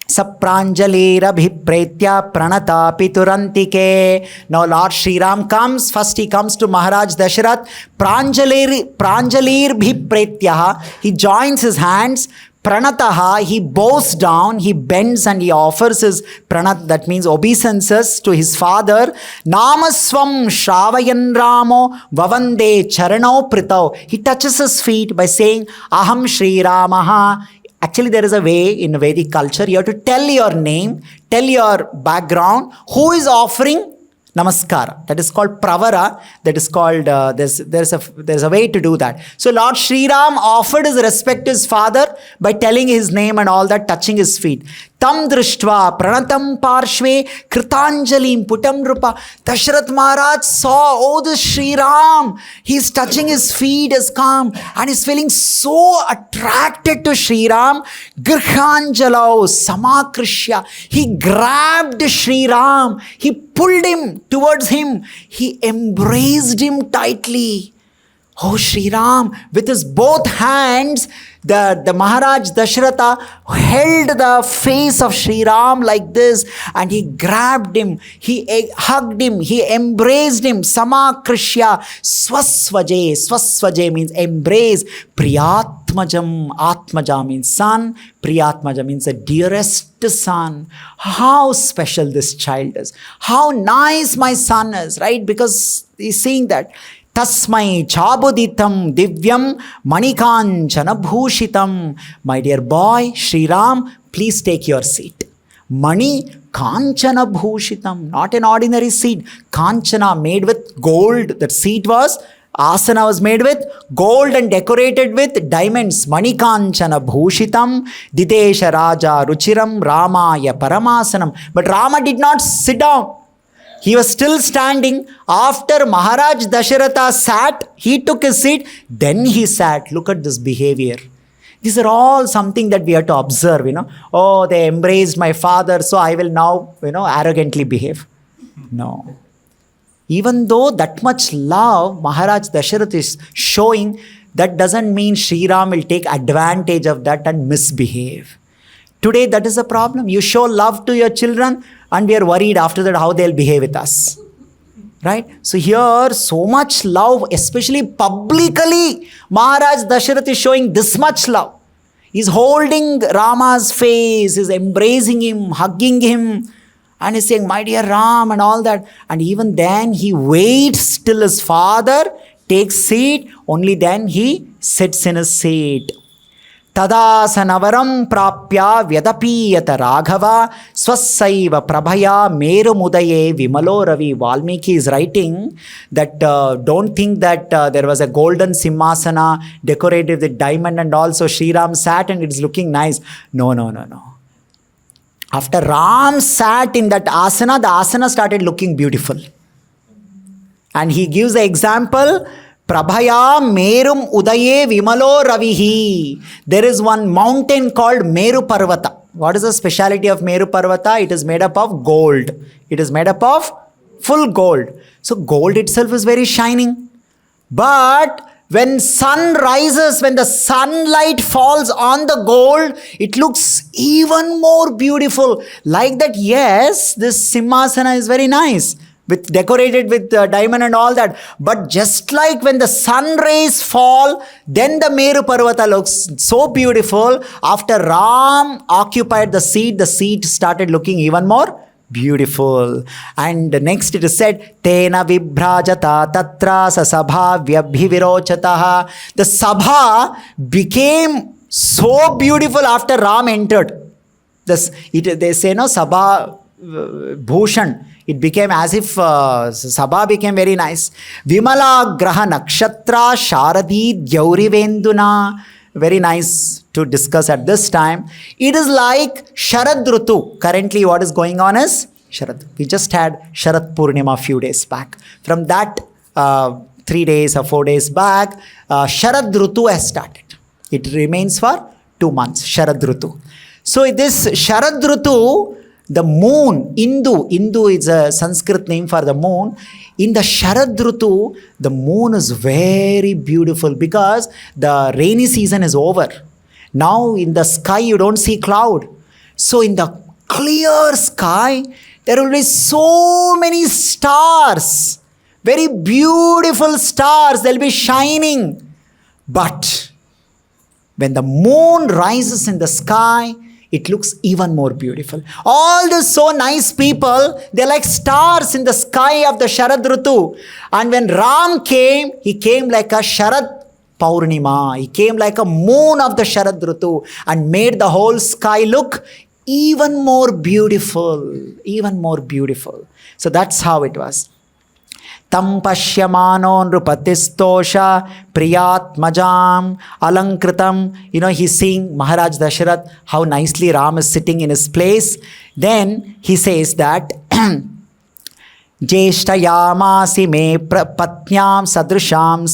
Sapranjalirabhipretya pranata piturantike. Now Lord Shri Ram comes. First he comes to Maharaj Dasharath. Pranjalirabhipretya. He joins his hands. Pranataha. He bows down. He bends and he offers his pranat. That means obeisances to his father. Namaswam Shravayan Ramo Vavande Charano Pritau. He touches his feet by saying Aham Shri Ramaha. Actually, there is a way in Vedic culture, you have to tell your name, tell your background, who is offering namaskara. That is called pravara. That is called, there's a way to do that. So Lord Shri Ram offered his respect to his father by telling his name and all that, touching his feet. Tam drishtva pranatam parshve kritanjalim putam rupa. Dasharath Maharaj saw, oh, this Shri Ram, he's touching his feet, is calm, and he's feeling so attracted to Shri Ram. Grhanjalau samakrishya. He grabbed Shri Ram, he pulled him towards him, he embraced him tightly. Oh, Shri Ram, with his both hands, the Maharaj Dasharatha held the face of Shri Ram like this, and he grabbed him, he hugged him, he embraced him. Samakrishya swasvaje. Swasvaje means embrace. Priyatmajam. Atmaja means son. Priyatmaja means the dearest son. How special this child is. How nice my son is, right? Because he's seeing that. Tasmai chabuditam divyam manikanchana bhushitam. My dear boy, Shri Ram, please take your seat. Mani kanchana bhushitam. Not an ordinary seat. Kanchana, made with gold. That seat was, asana was made with gold and decorated with diamonds. Mani kanchana bhushitam. Didesha raja ruchiram ramaya paramasanam. But Rama did not sit down. He was still standing. After Maharaj Dasharatha sat, he took his seat, then he sat. Look at this behavior. These are all something that we have to observe, Oh, they embraced my father, so I will now, arrogantly behave. No. Even though that much love Maharaj Dasharath is showing, that doesn't mean Shri Ram will take advantage of that and misbehave. Today, that is a problem. You show love to your children, and we are worried after that how they'll behave with us. Right? So here, so much love, especially publicly, Maharaj Dasharath is showing this much love. He's holding Rama's face, he's embracing him, hugging him, and he's saying, my dear Ram, and all that. And even then, he waits till his father takes seat, only then he sits in his seat. Tada sanavaram prapya vyadapiyata raghava swasaiva prabhaya merumudaye vimalo ravi. Valmiki is writing that don't think that there was a golden simhasana decorated with diamond and also Shri Ram sat and it's looking nice. No. After Ram sat in that asana, the asana started looking beautiful. And he gives the example, Prabhaya Merum Udaye Vimalo Ravihi. There is one mountain called Meru Parvata. What is the speciality of Meru Parvata? It is made up of gold. It is made up of full gold. So gold itself is very shining. But when sun rises, when the sunlight falls on the gold, it looks even more beautiful. Like that, yes, this Simhasana is very nice, decorated with diamond and all that. But just like when the sun rays fall, then the Meru Parvata looks so beautiful. After Ram occupied the seat started looking even more beautiful. And next it is said, Tena vibhrajata tatra sasabha vyabhivirochataha. The sabha became so beautiful after Ram entered. They say, no, sabha bhushan. It became as if Sabha became very nice. Vimala graha nakshatra sharadi gyauri venduna. very nice to discuss at this time. It is like Sharad Rutu. Currently what is going on is Sharad. We just had Sharad Purnima a few days back. From that 3 days or 4 days back, Sharad Rutu has started. It remains for 2 months, Sharad Rutu. So this Sharad Rutu, the moon, Indu is a Sanskrit name for the moon. In the Sharad Rutu, the moon is very beautiful because the rainy season is over. Now in the sky you don't see cloud. So in the clear sky, there will be so many stars. Very beautiful stars, they'll be shining. But when the moon rises in the sky, it looks even more beautiful. All the so nice people, they're like stars in the sky of the Sharad Rutu. And when Ram came, he came like a Sharad Purnima. He came like a moon of the Sharad Rutu and made the whole sky look even more beautiful. Even more beautiful. So that's how it was. Tam pashyamano nrupatistosha priyatmajam alankritam. He's seeing Maharaj Dasharath, how nicely Ram is sitting in his place. Then he says that Jeshtayamasi me patnyam sadrisham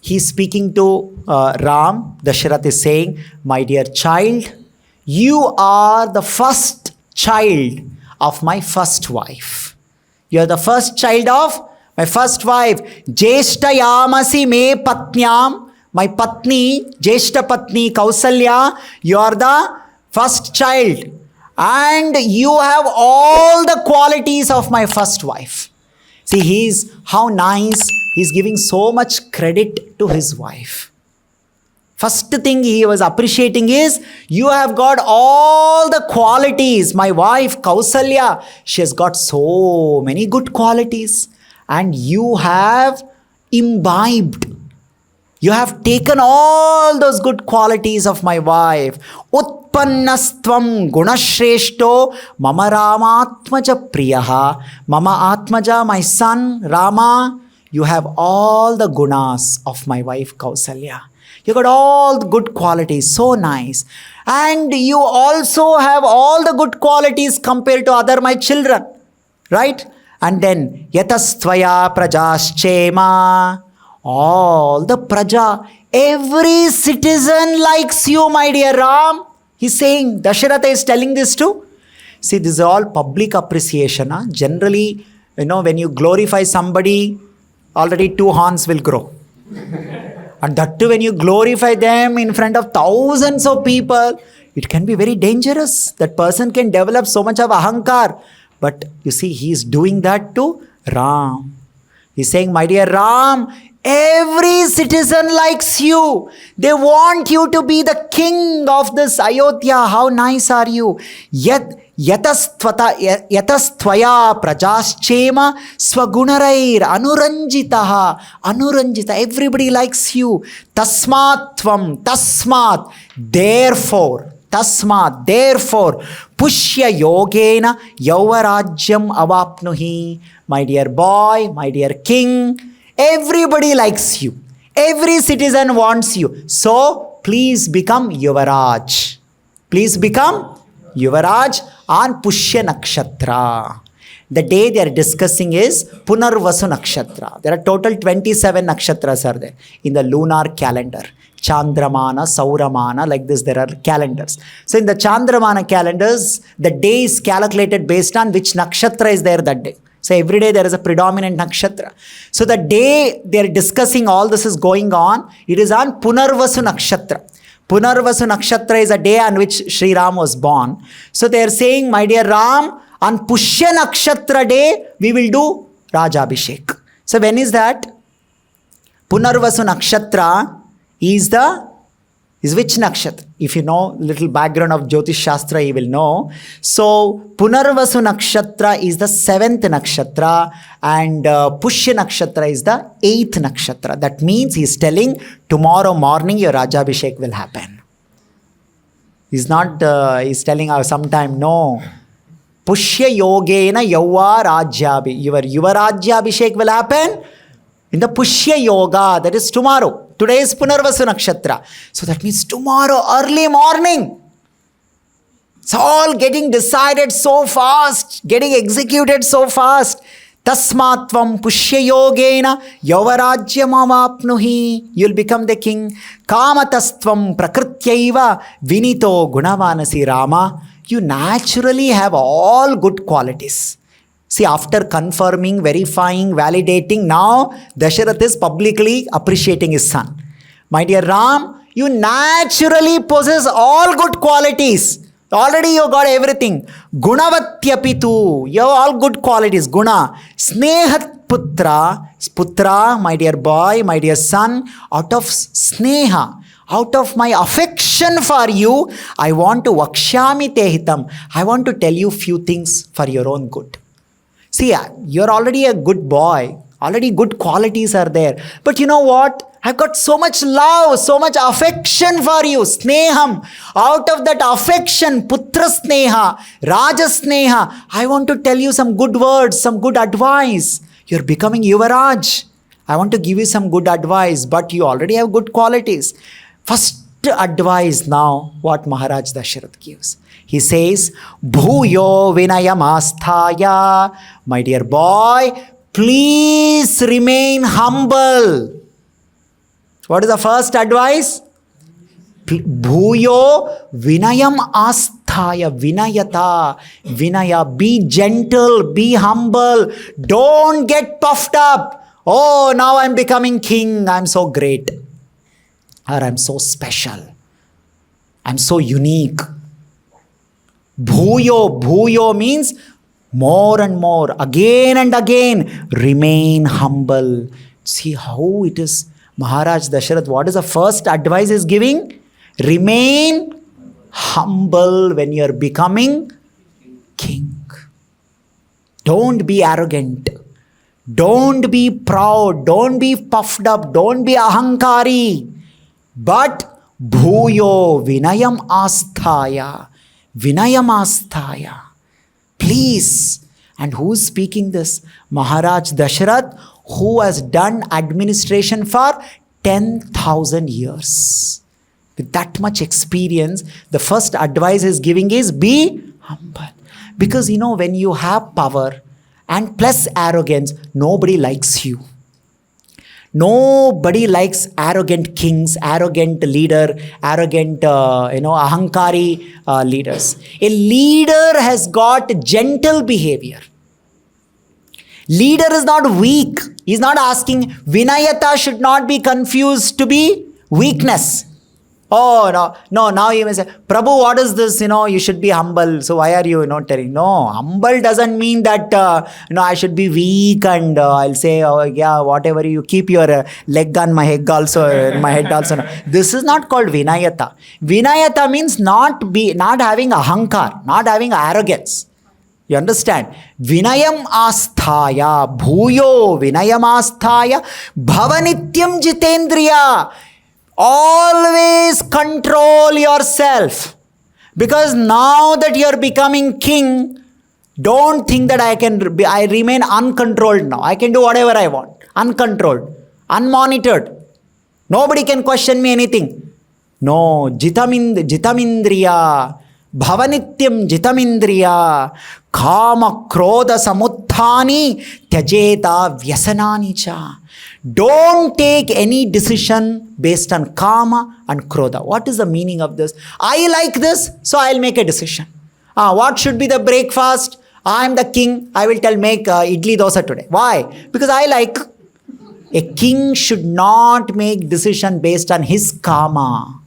He's speaking to Ram. Dasharath is saying, my dear child, you are the first child of my first wife. You are the first child of my first wife. Jeshtayamasi me patnyam. My patni, Jeshta patni, Kaushalya, you are the first child. And you have all the qualities of my first wife. See, how nice. He's giving so much credit to his wife. First thing he was appreciating is, you have got all the qualities. My wife, Kaushalya, she has got so many good qualities. And you have imbibed. You have taken all those good qualities of my wife. Utpannastvam gunashreshto mama ramatmaja priyaha. Mama atmaja, my son Rama, you have all the gunas of my wife Kaushalya. You got all the good qualities, so nice. And you also have all the good qualities compared to other my children. Right? And then, yatastvaya prajaschema, all the praja, every citizen likes you, my dear Ram. He's saying, Dasharatha is telling this too. See, this is all public appreciation. Huh? Generally, when you glorify somebody, already 2 horns will grow. And that too, when you glorify them in front of thousands of people, it can be very dangerous. That person can develop so much of ahankar. But you see, he is doing that to Ram. He's saying, my dear Ram, every citizen likes you. They want you to be the king of this Ayodhya. How nice are you? Yatastvaya prajaschema swagunarair anuranjitaha. Anuranjita. Everybody likes you. Tasmat. Therefore, pushya yogena yavarajyam avapnuhi. My dear boy, my dear king, everybody likes you. Every citizen wants you. So, please become Yuvaraj. Please become Yuvaraj on Pushya Nakshatra. The day they are discussing is Punarvasu Nakshatra. There are total 27 nakshatras are there in the lunar calendar. Chandramana, Sauramana, like this there are calendars. So in the Chandramana calendars, the day is calculated based on which nakshatra is there that day. So every day there is a predominant nakshatra. So the day they are discussing all this is going on, it is on Punarvasu Nakshatra. Punarvasu Nakshatra is a day on which Shri Ram was born. So they are saying, my dear Ram, on Pushya Nakshatra day, we will do Rajabhishek. So when is that? Punarvasu Nakshatra is which nakshatra? If you know little background of Jyotish Shastra, you will know. So, Punarvasu Nakshatra is the 7th nakshatra and Pushya Nakshatra is the 8th nakshatra. That means he is telling, tomorrow morning your Rajabhishek will happen. He's not, he's telling sometime, no. Pushya Yogena Yauva Rajyabhi. Your Rajyabhishek will happen in the Pushya Yoga, that is tomorrow. Today is Punarvasu Nakshatra. So that means tomorrow, early morning. It's all getting decided so fast, getting executed so fast. Tasmatvam pushyayogena yavarajyam avapnuhi. You'll become the king. Kamatastvam prakrityaiva vinito gunavanasi Rama. You naturally have all good qualities. See, after confirming, verifying, validating, now Dasharatha is publicly appreciating his son. My dear Ram, you naturally possess all good qualities. Already you got everything. Gunavatyapitu. You have all good qualities. Guna. Snehat putra. Putra, my dear boy, my dear son, out of sneha, out of my affection for you, I want to vakshami tehitam. I want to tell you few things for your own good. See, you're already a good boy. Already good qualities are there. But you know what? I've got so much love, so much affection for you. Sneham. Out of that affection, putra sneha, raja sneha, I want to tell you some good words, some good advice. You're becoming Yuvaraj. I want to give you some good advice, but you already have good qualities. First advice now, what Maharaj Dasharath gives. He says, Bhuyo vinayam asthaya. My dear boy, please remain humble. What is the first advice? Bhuyo vinayam asthaya. Vinayata. Vinaya. Be gentle. Be humble. Don't get puffed up. Oh, now I'm becoming king. I'm so great. Or I'm so special. I'm so unique. Bhuyo. Bhuyo means more and more. Again and again. Remain humble. See how it is. Maharaj Dasharath, what is the first advice he is giving? Remain humble when you are becoming king. Don't be arrogant. Don't be proud. Don't be puffed up. Don't be ahankari. But bhuyo vinayam asthaya. Vinayam asthaya. Please. And who is speaking this? Maharaj Dasharath, who has done administration for 10,000 years. With that much experience, the first advice he's giving is be humble. Because you know, when you have power and plus arrogance, nobody likes you. Nobody likes arrogant kings, arrogant leader, arrogant, ahankari leaders. A leader has got gentle behavior. Leader is not weak. He's not asking. Vinayata should not be confused to be weakness. Oh, no, now you may say, Prabhu, what is this? You should be humble. So why are you telling? No, humble doesn't mean that, I should be weak and I'll say, oh yeah, whatever, you keep your leg on my head also, my head also. No. This is not called Vinayata. Vinayata means not having ahankar, not having arrogance. You understand? Vinayam asthaya, bhuyo vinayam asthaya, bhavanityam jitendriya. Always control yourself. Because now that you are becoming king, don't think that I remain uncontrolled now. I can do whatever I want. Uncontrolled, unmonitored. Nobody can question me anything. No, jitamindriya. Bhavanityam jitamindriya. Kama krodha samuthani tyajeta vyasanani cha. Don't take any decision based on kama and krodha. What is the meaning of this? I like this, so I'll make a decision. What should be the breakfast? I am the king. I will make idli dosa today. Why? Because I like. A king should not make decision based on his kama.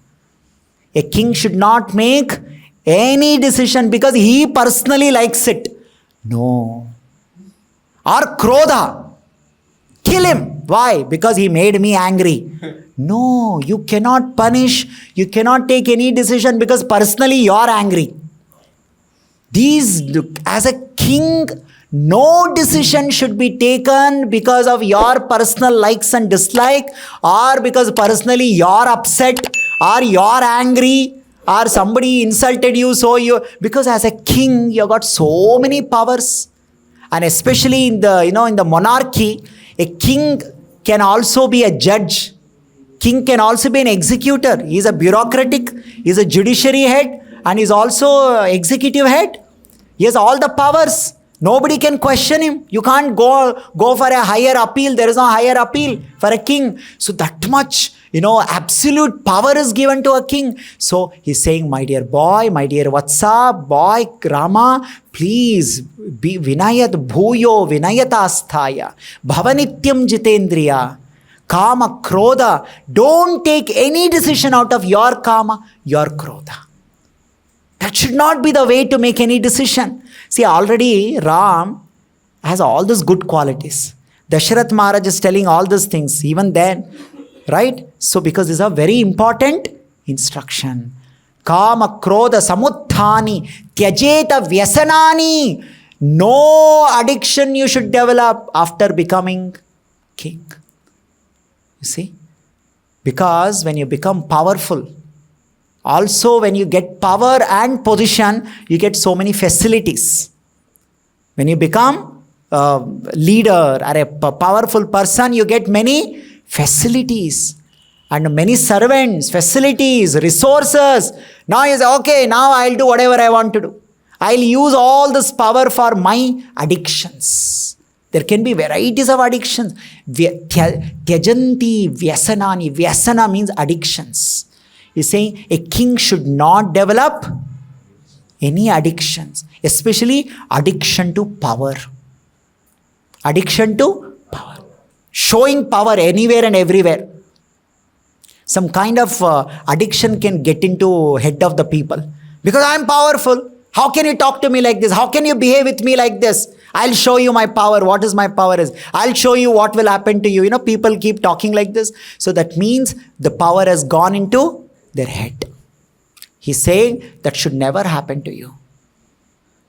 A king should not make any decision because he personally likes it. No. Or krodha. Kill him. Why? Because he made me angry. No, you cannot punish. You cannot take any decision because personally you are angry. As a king, no decision should be taken because of your personal likes and dislike, or because personally you're upset, or you're angry, or somebody insulted you, because as a king you got so many powers. And especially in the monarchy, a king can also be a judge, King can also be an executor. He is a bureaucratic, he is a judiciary head, and he is also executive head. He has all the powers. Nobody can question him. You can't go for a higher appeal. There is no higher appeal for a king. So that much, absolute power is given to a king. So he's saying, my dear boy, my dear Vatsa, boy, Rama, please be Vinayat Bhuyo Vinayata Asthaya Bhavanityam Jitendriya Kama Krodha. Don't take any decision out of your Kama, your Krodha. That should not be the way to make any decision. See, already Ram has all these good qualities. Dasharath Maharaj is telling all these things even then, right? So because these are very important instruction. Kama Krodha Samuthani Tyajeta Vyasanani. No addiction you should develop after becoming king. You see? Because when you become powerful, also when you get power and position, you get so many facilities. When you become a leader or a powerful person, you get many facilities and many servants, facilities, resources. Now you say, okay, now I'll do whatever I want to do. I'll use all this power for my addictions. There can be varieties of addictions. Tyajanti vyasanani. Vyasana means addictions. He's saying a king should not develop any addictions, especially addiction to power. Addiction to power. Showing power anywhere and everywhere. Some kind of addiction can get into head of the people. Because I'm powerful. How can you talk to me like this? How can you behave with me like this? I'll show you my power. What is my power is? I'll show you what will happen to you. People keep talking like this. So that means the power has gone into their head. He's saying that should never happen to you.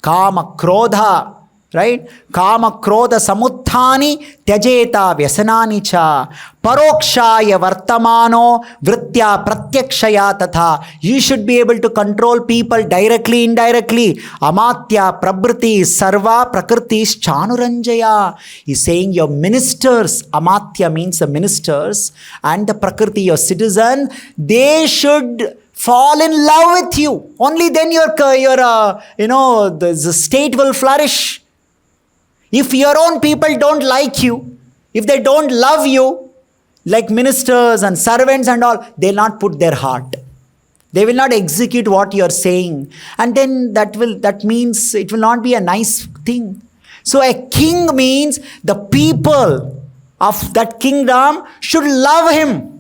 Kama Krodha, right? Kama Krodha Samuthani Tyajeta Vyasanani cha Parokshaya Vartamano Vritya Pratyakshaya Tatha. You should be able to control people directly, indirectly. Amatya Prabriti Sarva Prakritis Chanuranjaya. He's saying your ministers, Amatya means the ministers, and the Prakriti, your citizen, they should fall in love with you. Only then the state will flourish. If your own people don't like you, if they don't love you, like ministers and servants and all, they'll not put their heart. They will not execute what you're saying. And then that means it will not be a nice thing. So a king means the people of that kingdom should love him.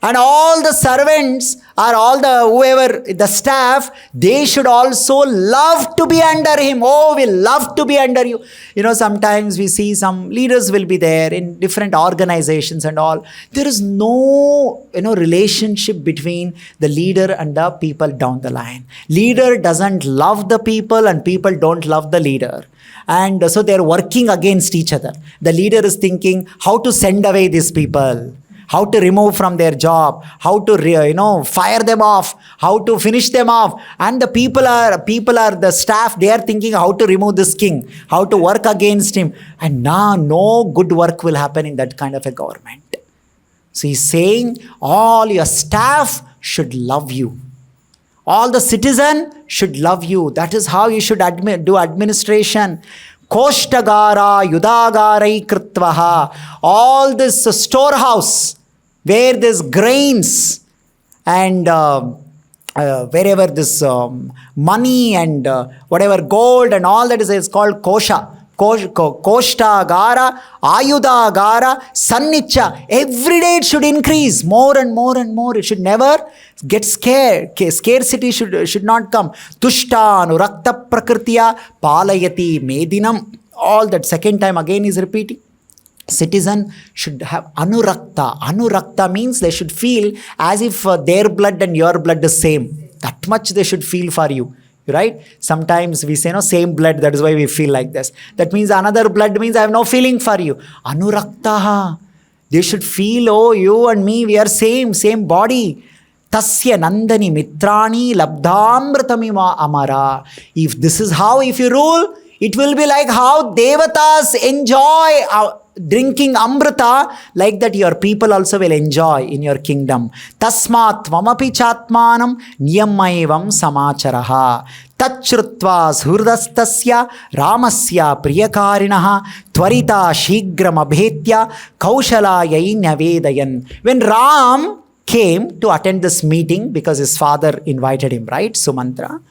And all the servants or all the staff, they should also love to be under him. Oh, we love to be under you. Sometimes we see some leaders will be there in different organizations and all. There is no, relationship between the leader and the people down the line. Leader doesn't love the people and people don't love the leader. And so they're working against each other. The leader is thinking how to send away these people, how to remove from their job, how to fire them off, how to finish them off. And the people are the staff, they are thinking how to remove this king, how to work against him. And now no good work will happen in that kind of a government. So he's saying all your staff should love you. All the citizen should love you. That is how you should do administration. Koshtagara yudagarai kritvaha. All this storehouse where there's grains and wherever this money and whatever gold and all that is called kosha. Koshtagara, Ayodhya, Sannicha. Every day it should increase more and more and more. It should never get scared. Scarcity should not come. Tushta anurakta prakritya palayati medinam. All that second time again is repeating. Citizen should have anurakta. Anurakta means they should feel as if their blood and your blood is same. That much they should feel for you. Right? Sometimes we say, same blood, that is why we feel like this. That means another blood means I have no feeling for you. Anuraktaha. They should feel, oh, you and me, we are same body. Tasya nandani mitrani labdhamratamima amara. If this is how, if you rule, it will be like how devatas enjoy drinking amrita, like that your people also will enjoy in your kingdom. Tasmat tvamapi chatmanam niyamaivam samacharaha. Tachrutva suhrdastasya ramasya priyakarinaha tvarita shigram abhetya kaushalayai navedayan. When Ram came to attend this meeting, because his father invited him, right, Sumantra,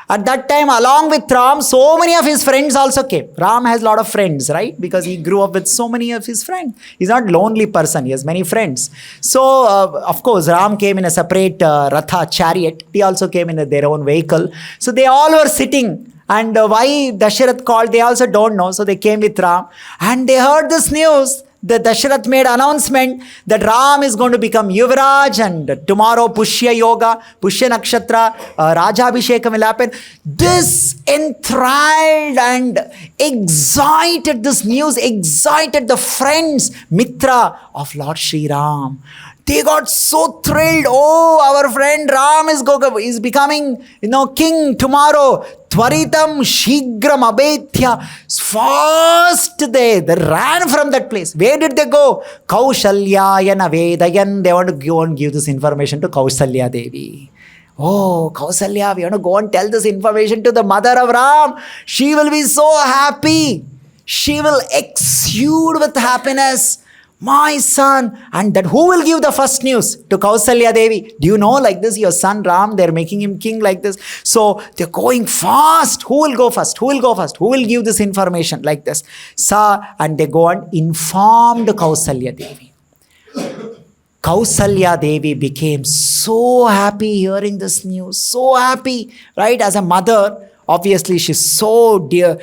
at that time, along with Ram, so many of his friends also came. Ram has a lot of friends, right? Because he grew up with so many of his friends. He's not a lonely person. He has many friends. So, of course, Ram came in a separate Ratha chariot. He also came in their own vehicle. So, they all were sitting. And why Dasharath called, they also don't know. So, they came with Ram. And they heard this news. The Dasharath made announcement that Ram is going to become Yuvraj, and tomorrow Pushya Yoga, Pushya Nakshatra, Rajabhishekam will happen. This enthralled and excited, this news excited the friends, Mitra of Lord Shri Ram. They got so thrilled. Oh, our friend Ram is becoming, king tomorrow. Tvaritam shigram abetya. Fast they ran from that place. Where did they go? Kaushalya Navedayan. They want to go and give this information to Kaushalya Devi. Oh, Kaushalya, we want to go and tell this information to the mother of Ram. She will be so happy. She will exude with happiness. My son. And that who will give the first news? To Kaushalya Devi. Do you know, like this, your son Ram, they're making him king like this. So they're going fast. Who will go first? Who will go first? Who will give this information like this? And they go and informed Kaushalya Devi. Kaushalya Devi became so happy hearing this news. So happy, right? As a mother, obviously, she's so dear.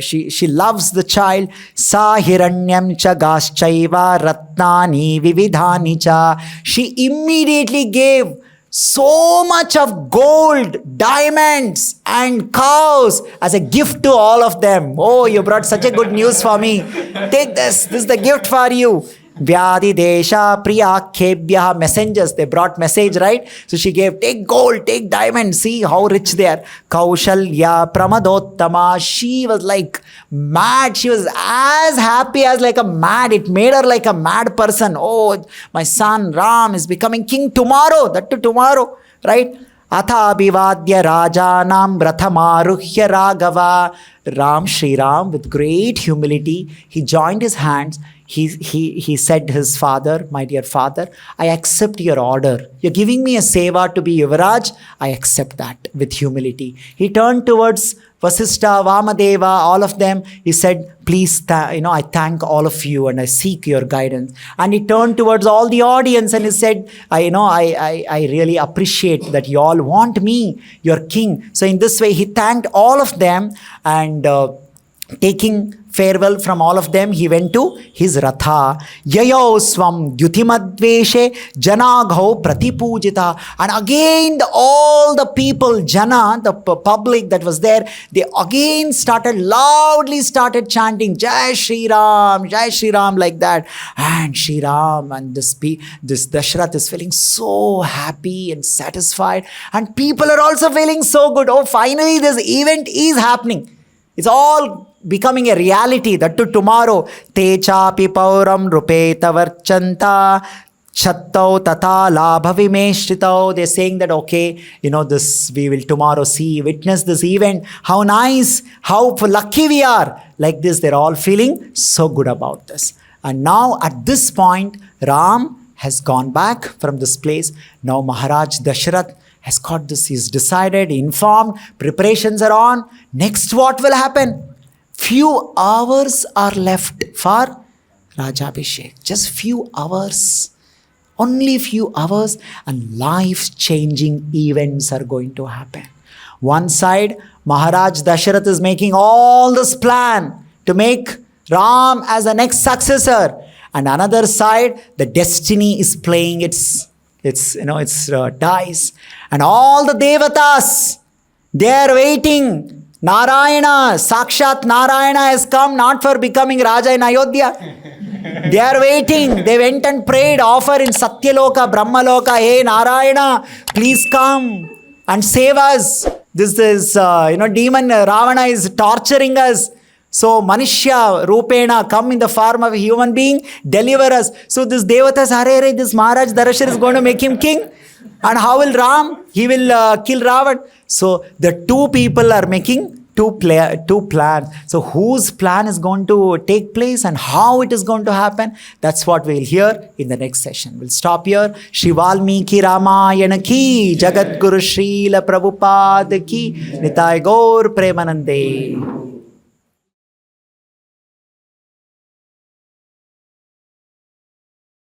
She loves the child. Sa hiranyam cha gaschaiva ratnani vividhani cha. She immediately gave so much of gold, diamonds, and cows as a gift to all of them. Oh, you brought such a good news for me. Take this. This is the gift for you. Vyadi Desha Priya Kebhya, messengers, they brought message, right? So she gave, take gold, take diamond, see how rich they are. Kaushalya Pramadottama, she was like mad. She was as happy as like a mad. It made her like a mad person. Oh, my son Ram is becoming king tomorrow. That too tomorrow, right? Atha abhivadya rajanam rathamaruhya raghava. Ram, Shri Ram, with great humility, he joined his hands. He said to his father, my dear father, I accept your order. You're giving me a seva to be Yuvraj. I accept that with humility. He turned towards Vasishtha, Vamadeva, all of them. He said, please, I thank all of you and I seek your guidance. And he turned towards all the audience and he said, I really appreciate that you all want me, your king. So in this way, he thanked all of them, and taking farewell from all of them, he went to his Ratha. Yayo swam dyutimadveshe janagho pratipujita. And again, all the people, Jana, the public that was there, they again loudly started chanting Jai Shri Ram, like that. And Shri Ram and this Dasharath is feeling so happy and satisfied. And people are also feeling so good. Oh, finally this event is happening. It's all becoming a reality. That to tomorrow. Techa pipauram rupeta varchanta chattau tata labhavimeshtitau. They're saying that, okay, this we will tomorrow witness this event. How nice, how lucky we are. Like this, they're all feeling so good about this. And now at this point, Ram has gone back from this place. Now Maharaj Dasharath has got this. He's decided, informed, preparations are on. Next, what will happen? Few hours are left for Rajabhishek. Just few hours. Only few hours, and life-changing events are going to happen. One side, Maharaj Dasharath is making all this plan to make Ram as the next successor. And another side, the destiny is playing its dice. And all the devatas, they are waiting. Narayana, Sakshat Narayana has come not for becoming Raja in Ayodhya. They are waiting. They went and prayed, offer in Satyaloka, Brahmaloka, hey Narayana, please come and save us. This is, demon Ravana is torturing us. So Manishya Rupena, come in the form of a human being, deliver us. So this Devatas, Hare, this Maharaj Dasharath is going to make him king. And how will Ram? He will kill Ravan. So the two people are making two plans. So whose plan is going to take place and how it is going to happen? That's what we'll hear in the next session. We'll stop here. Shri Valmiki Ramayana ki, Jagat Guru Srila Prabhupada ki, Nitai Gaur Premanande.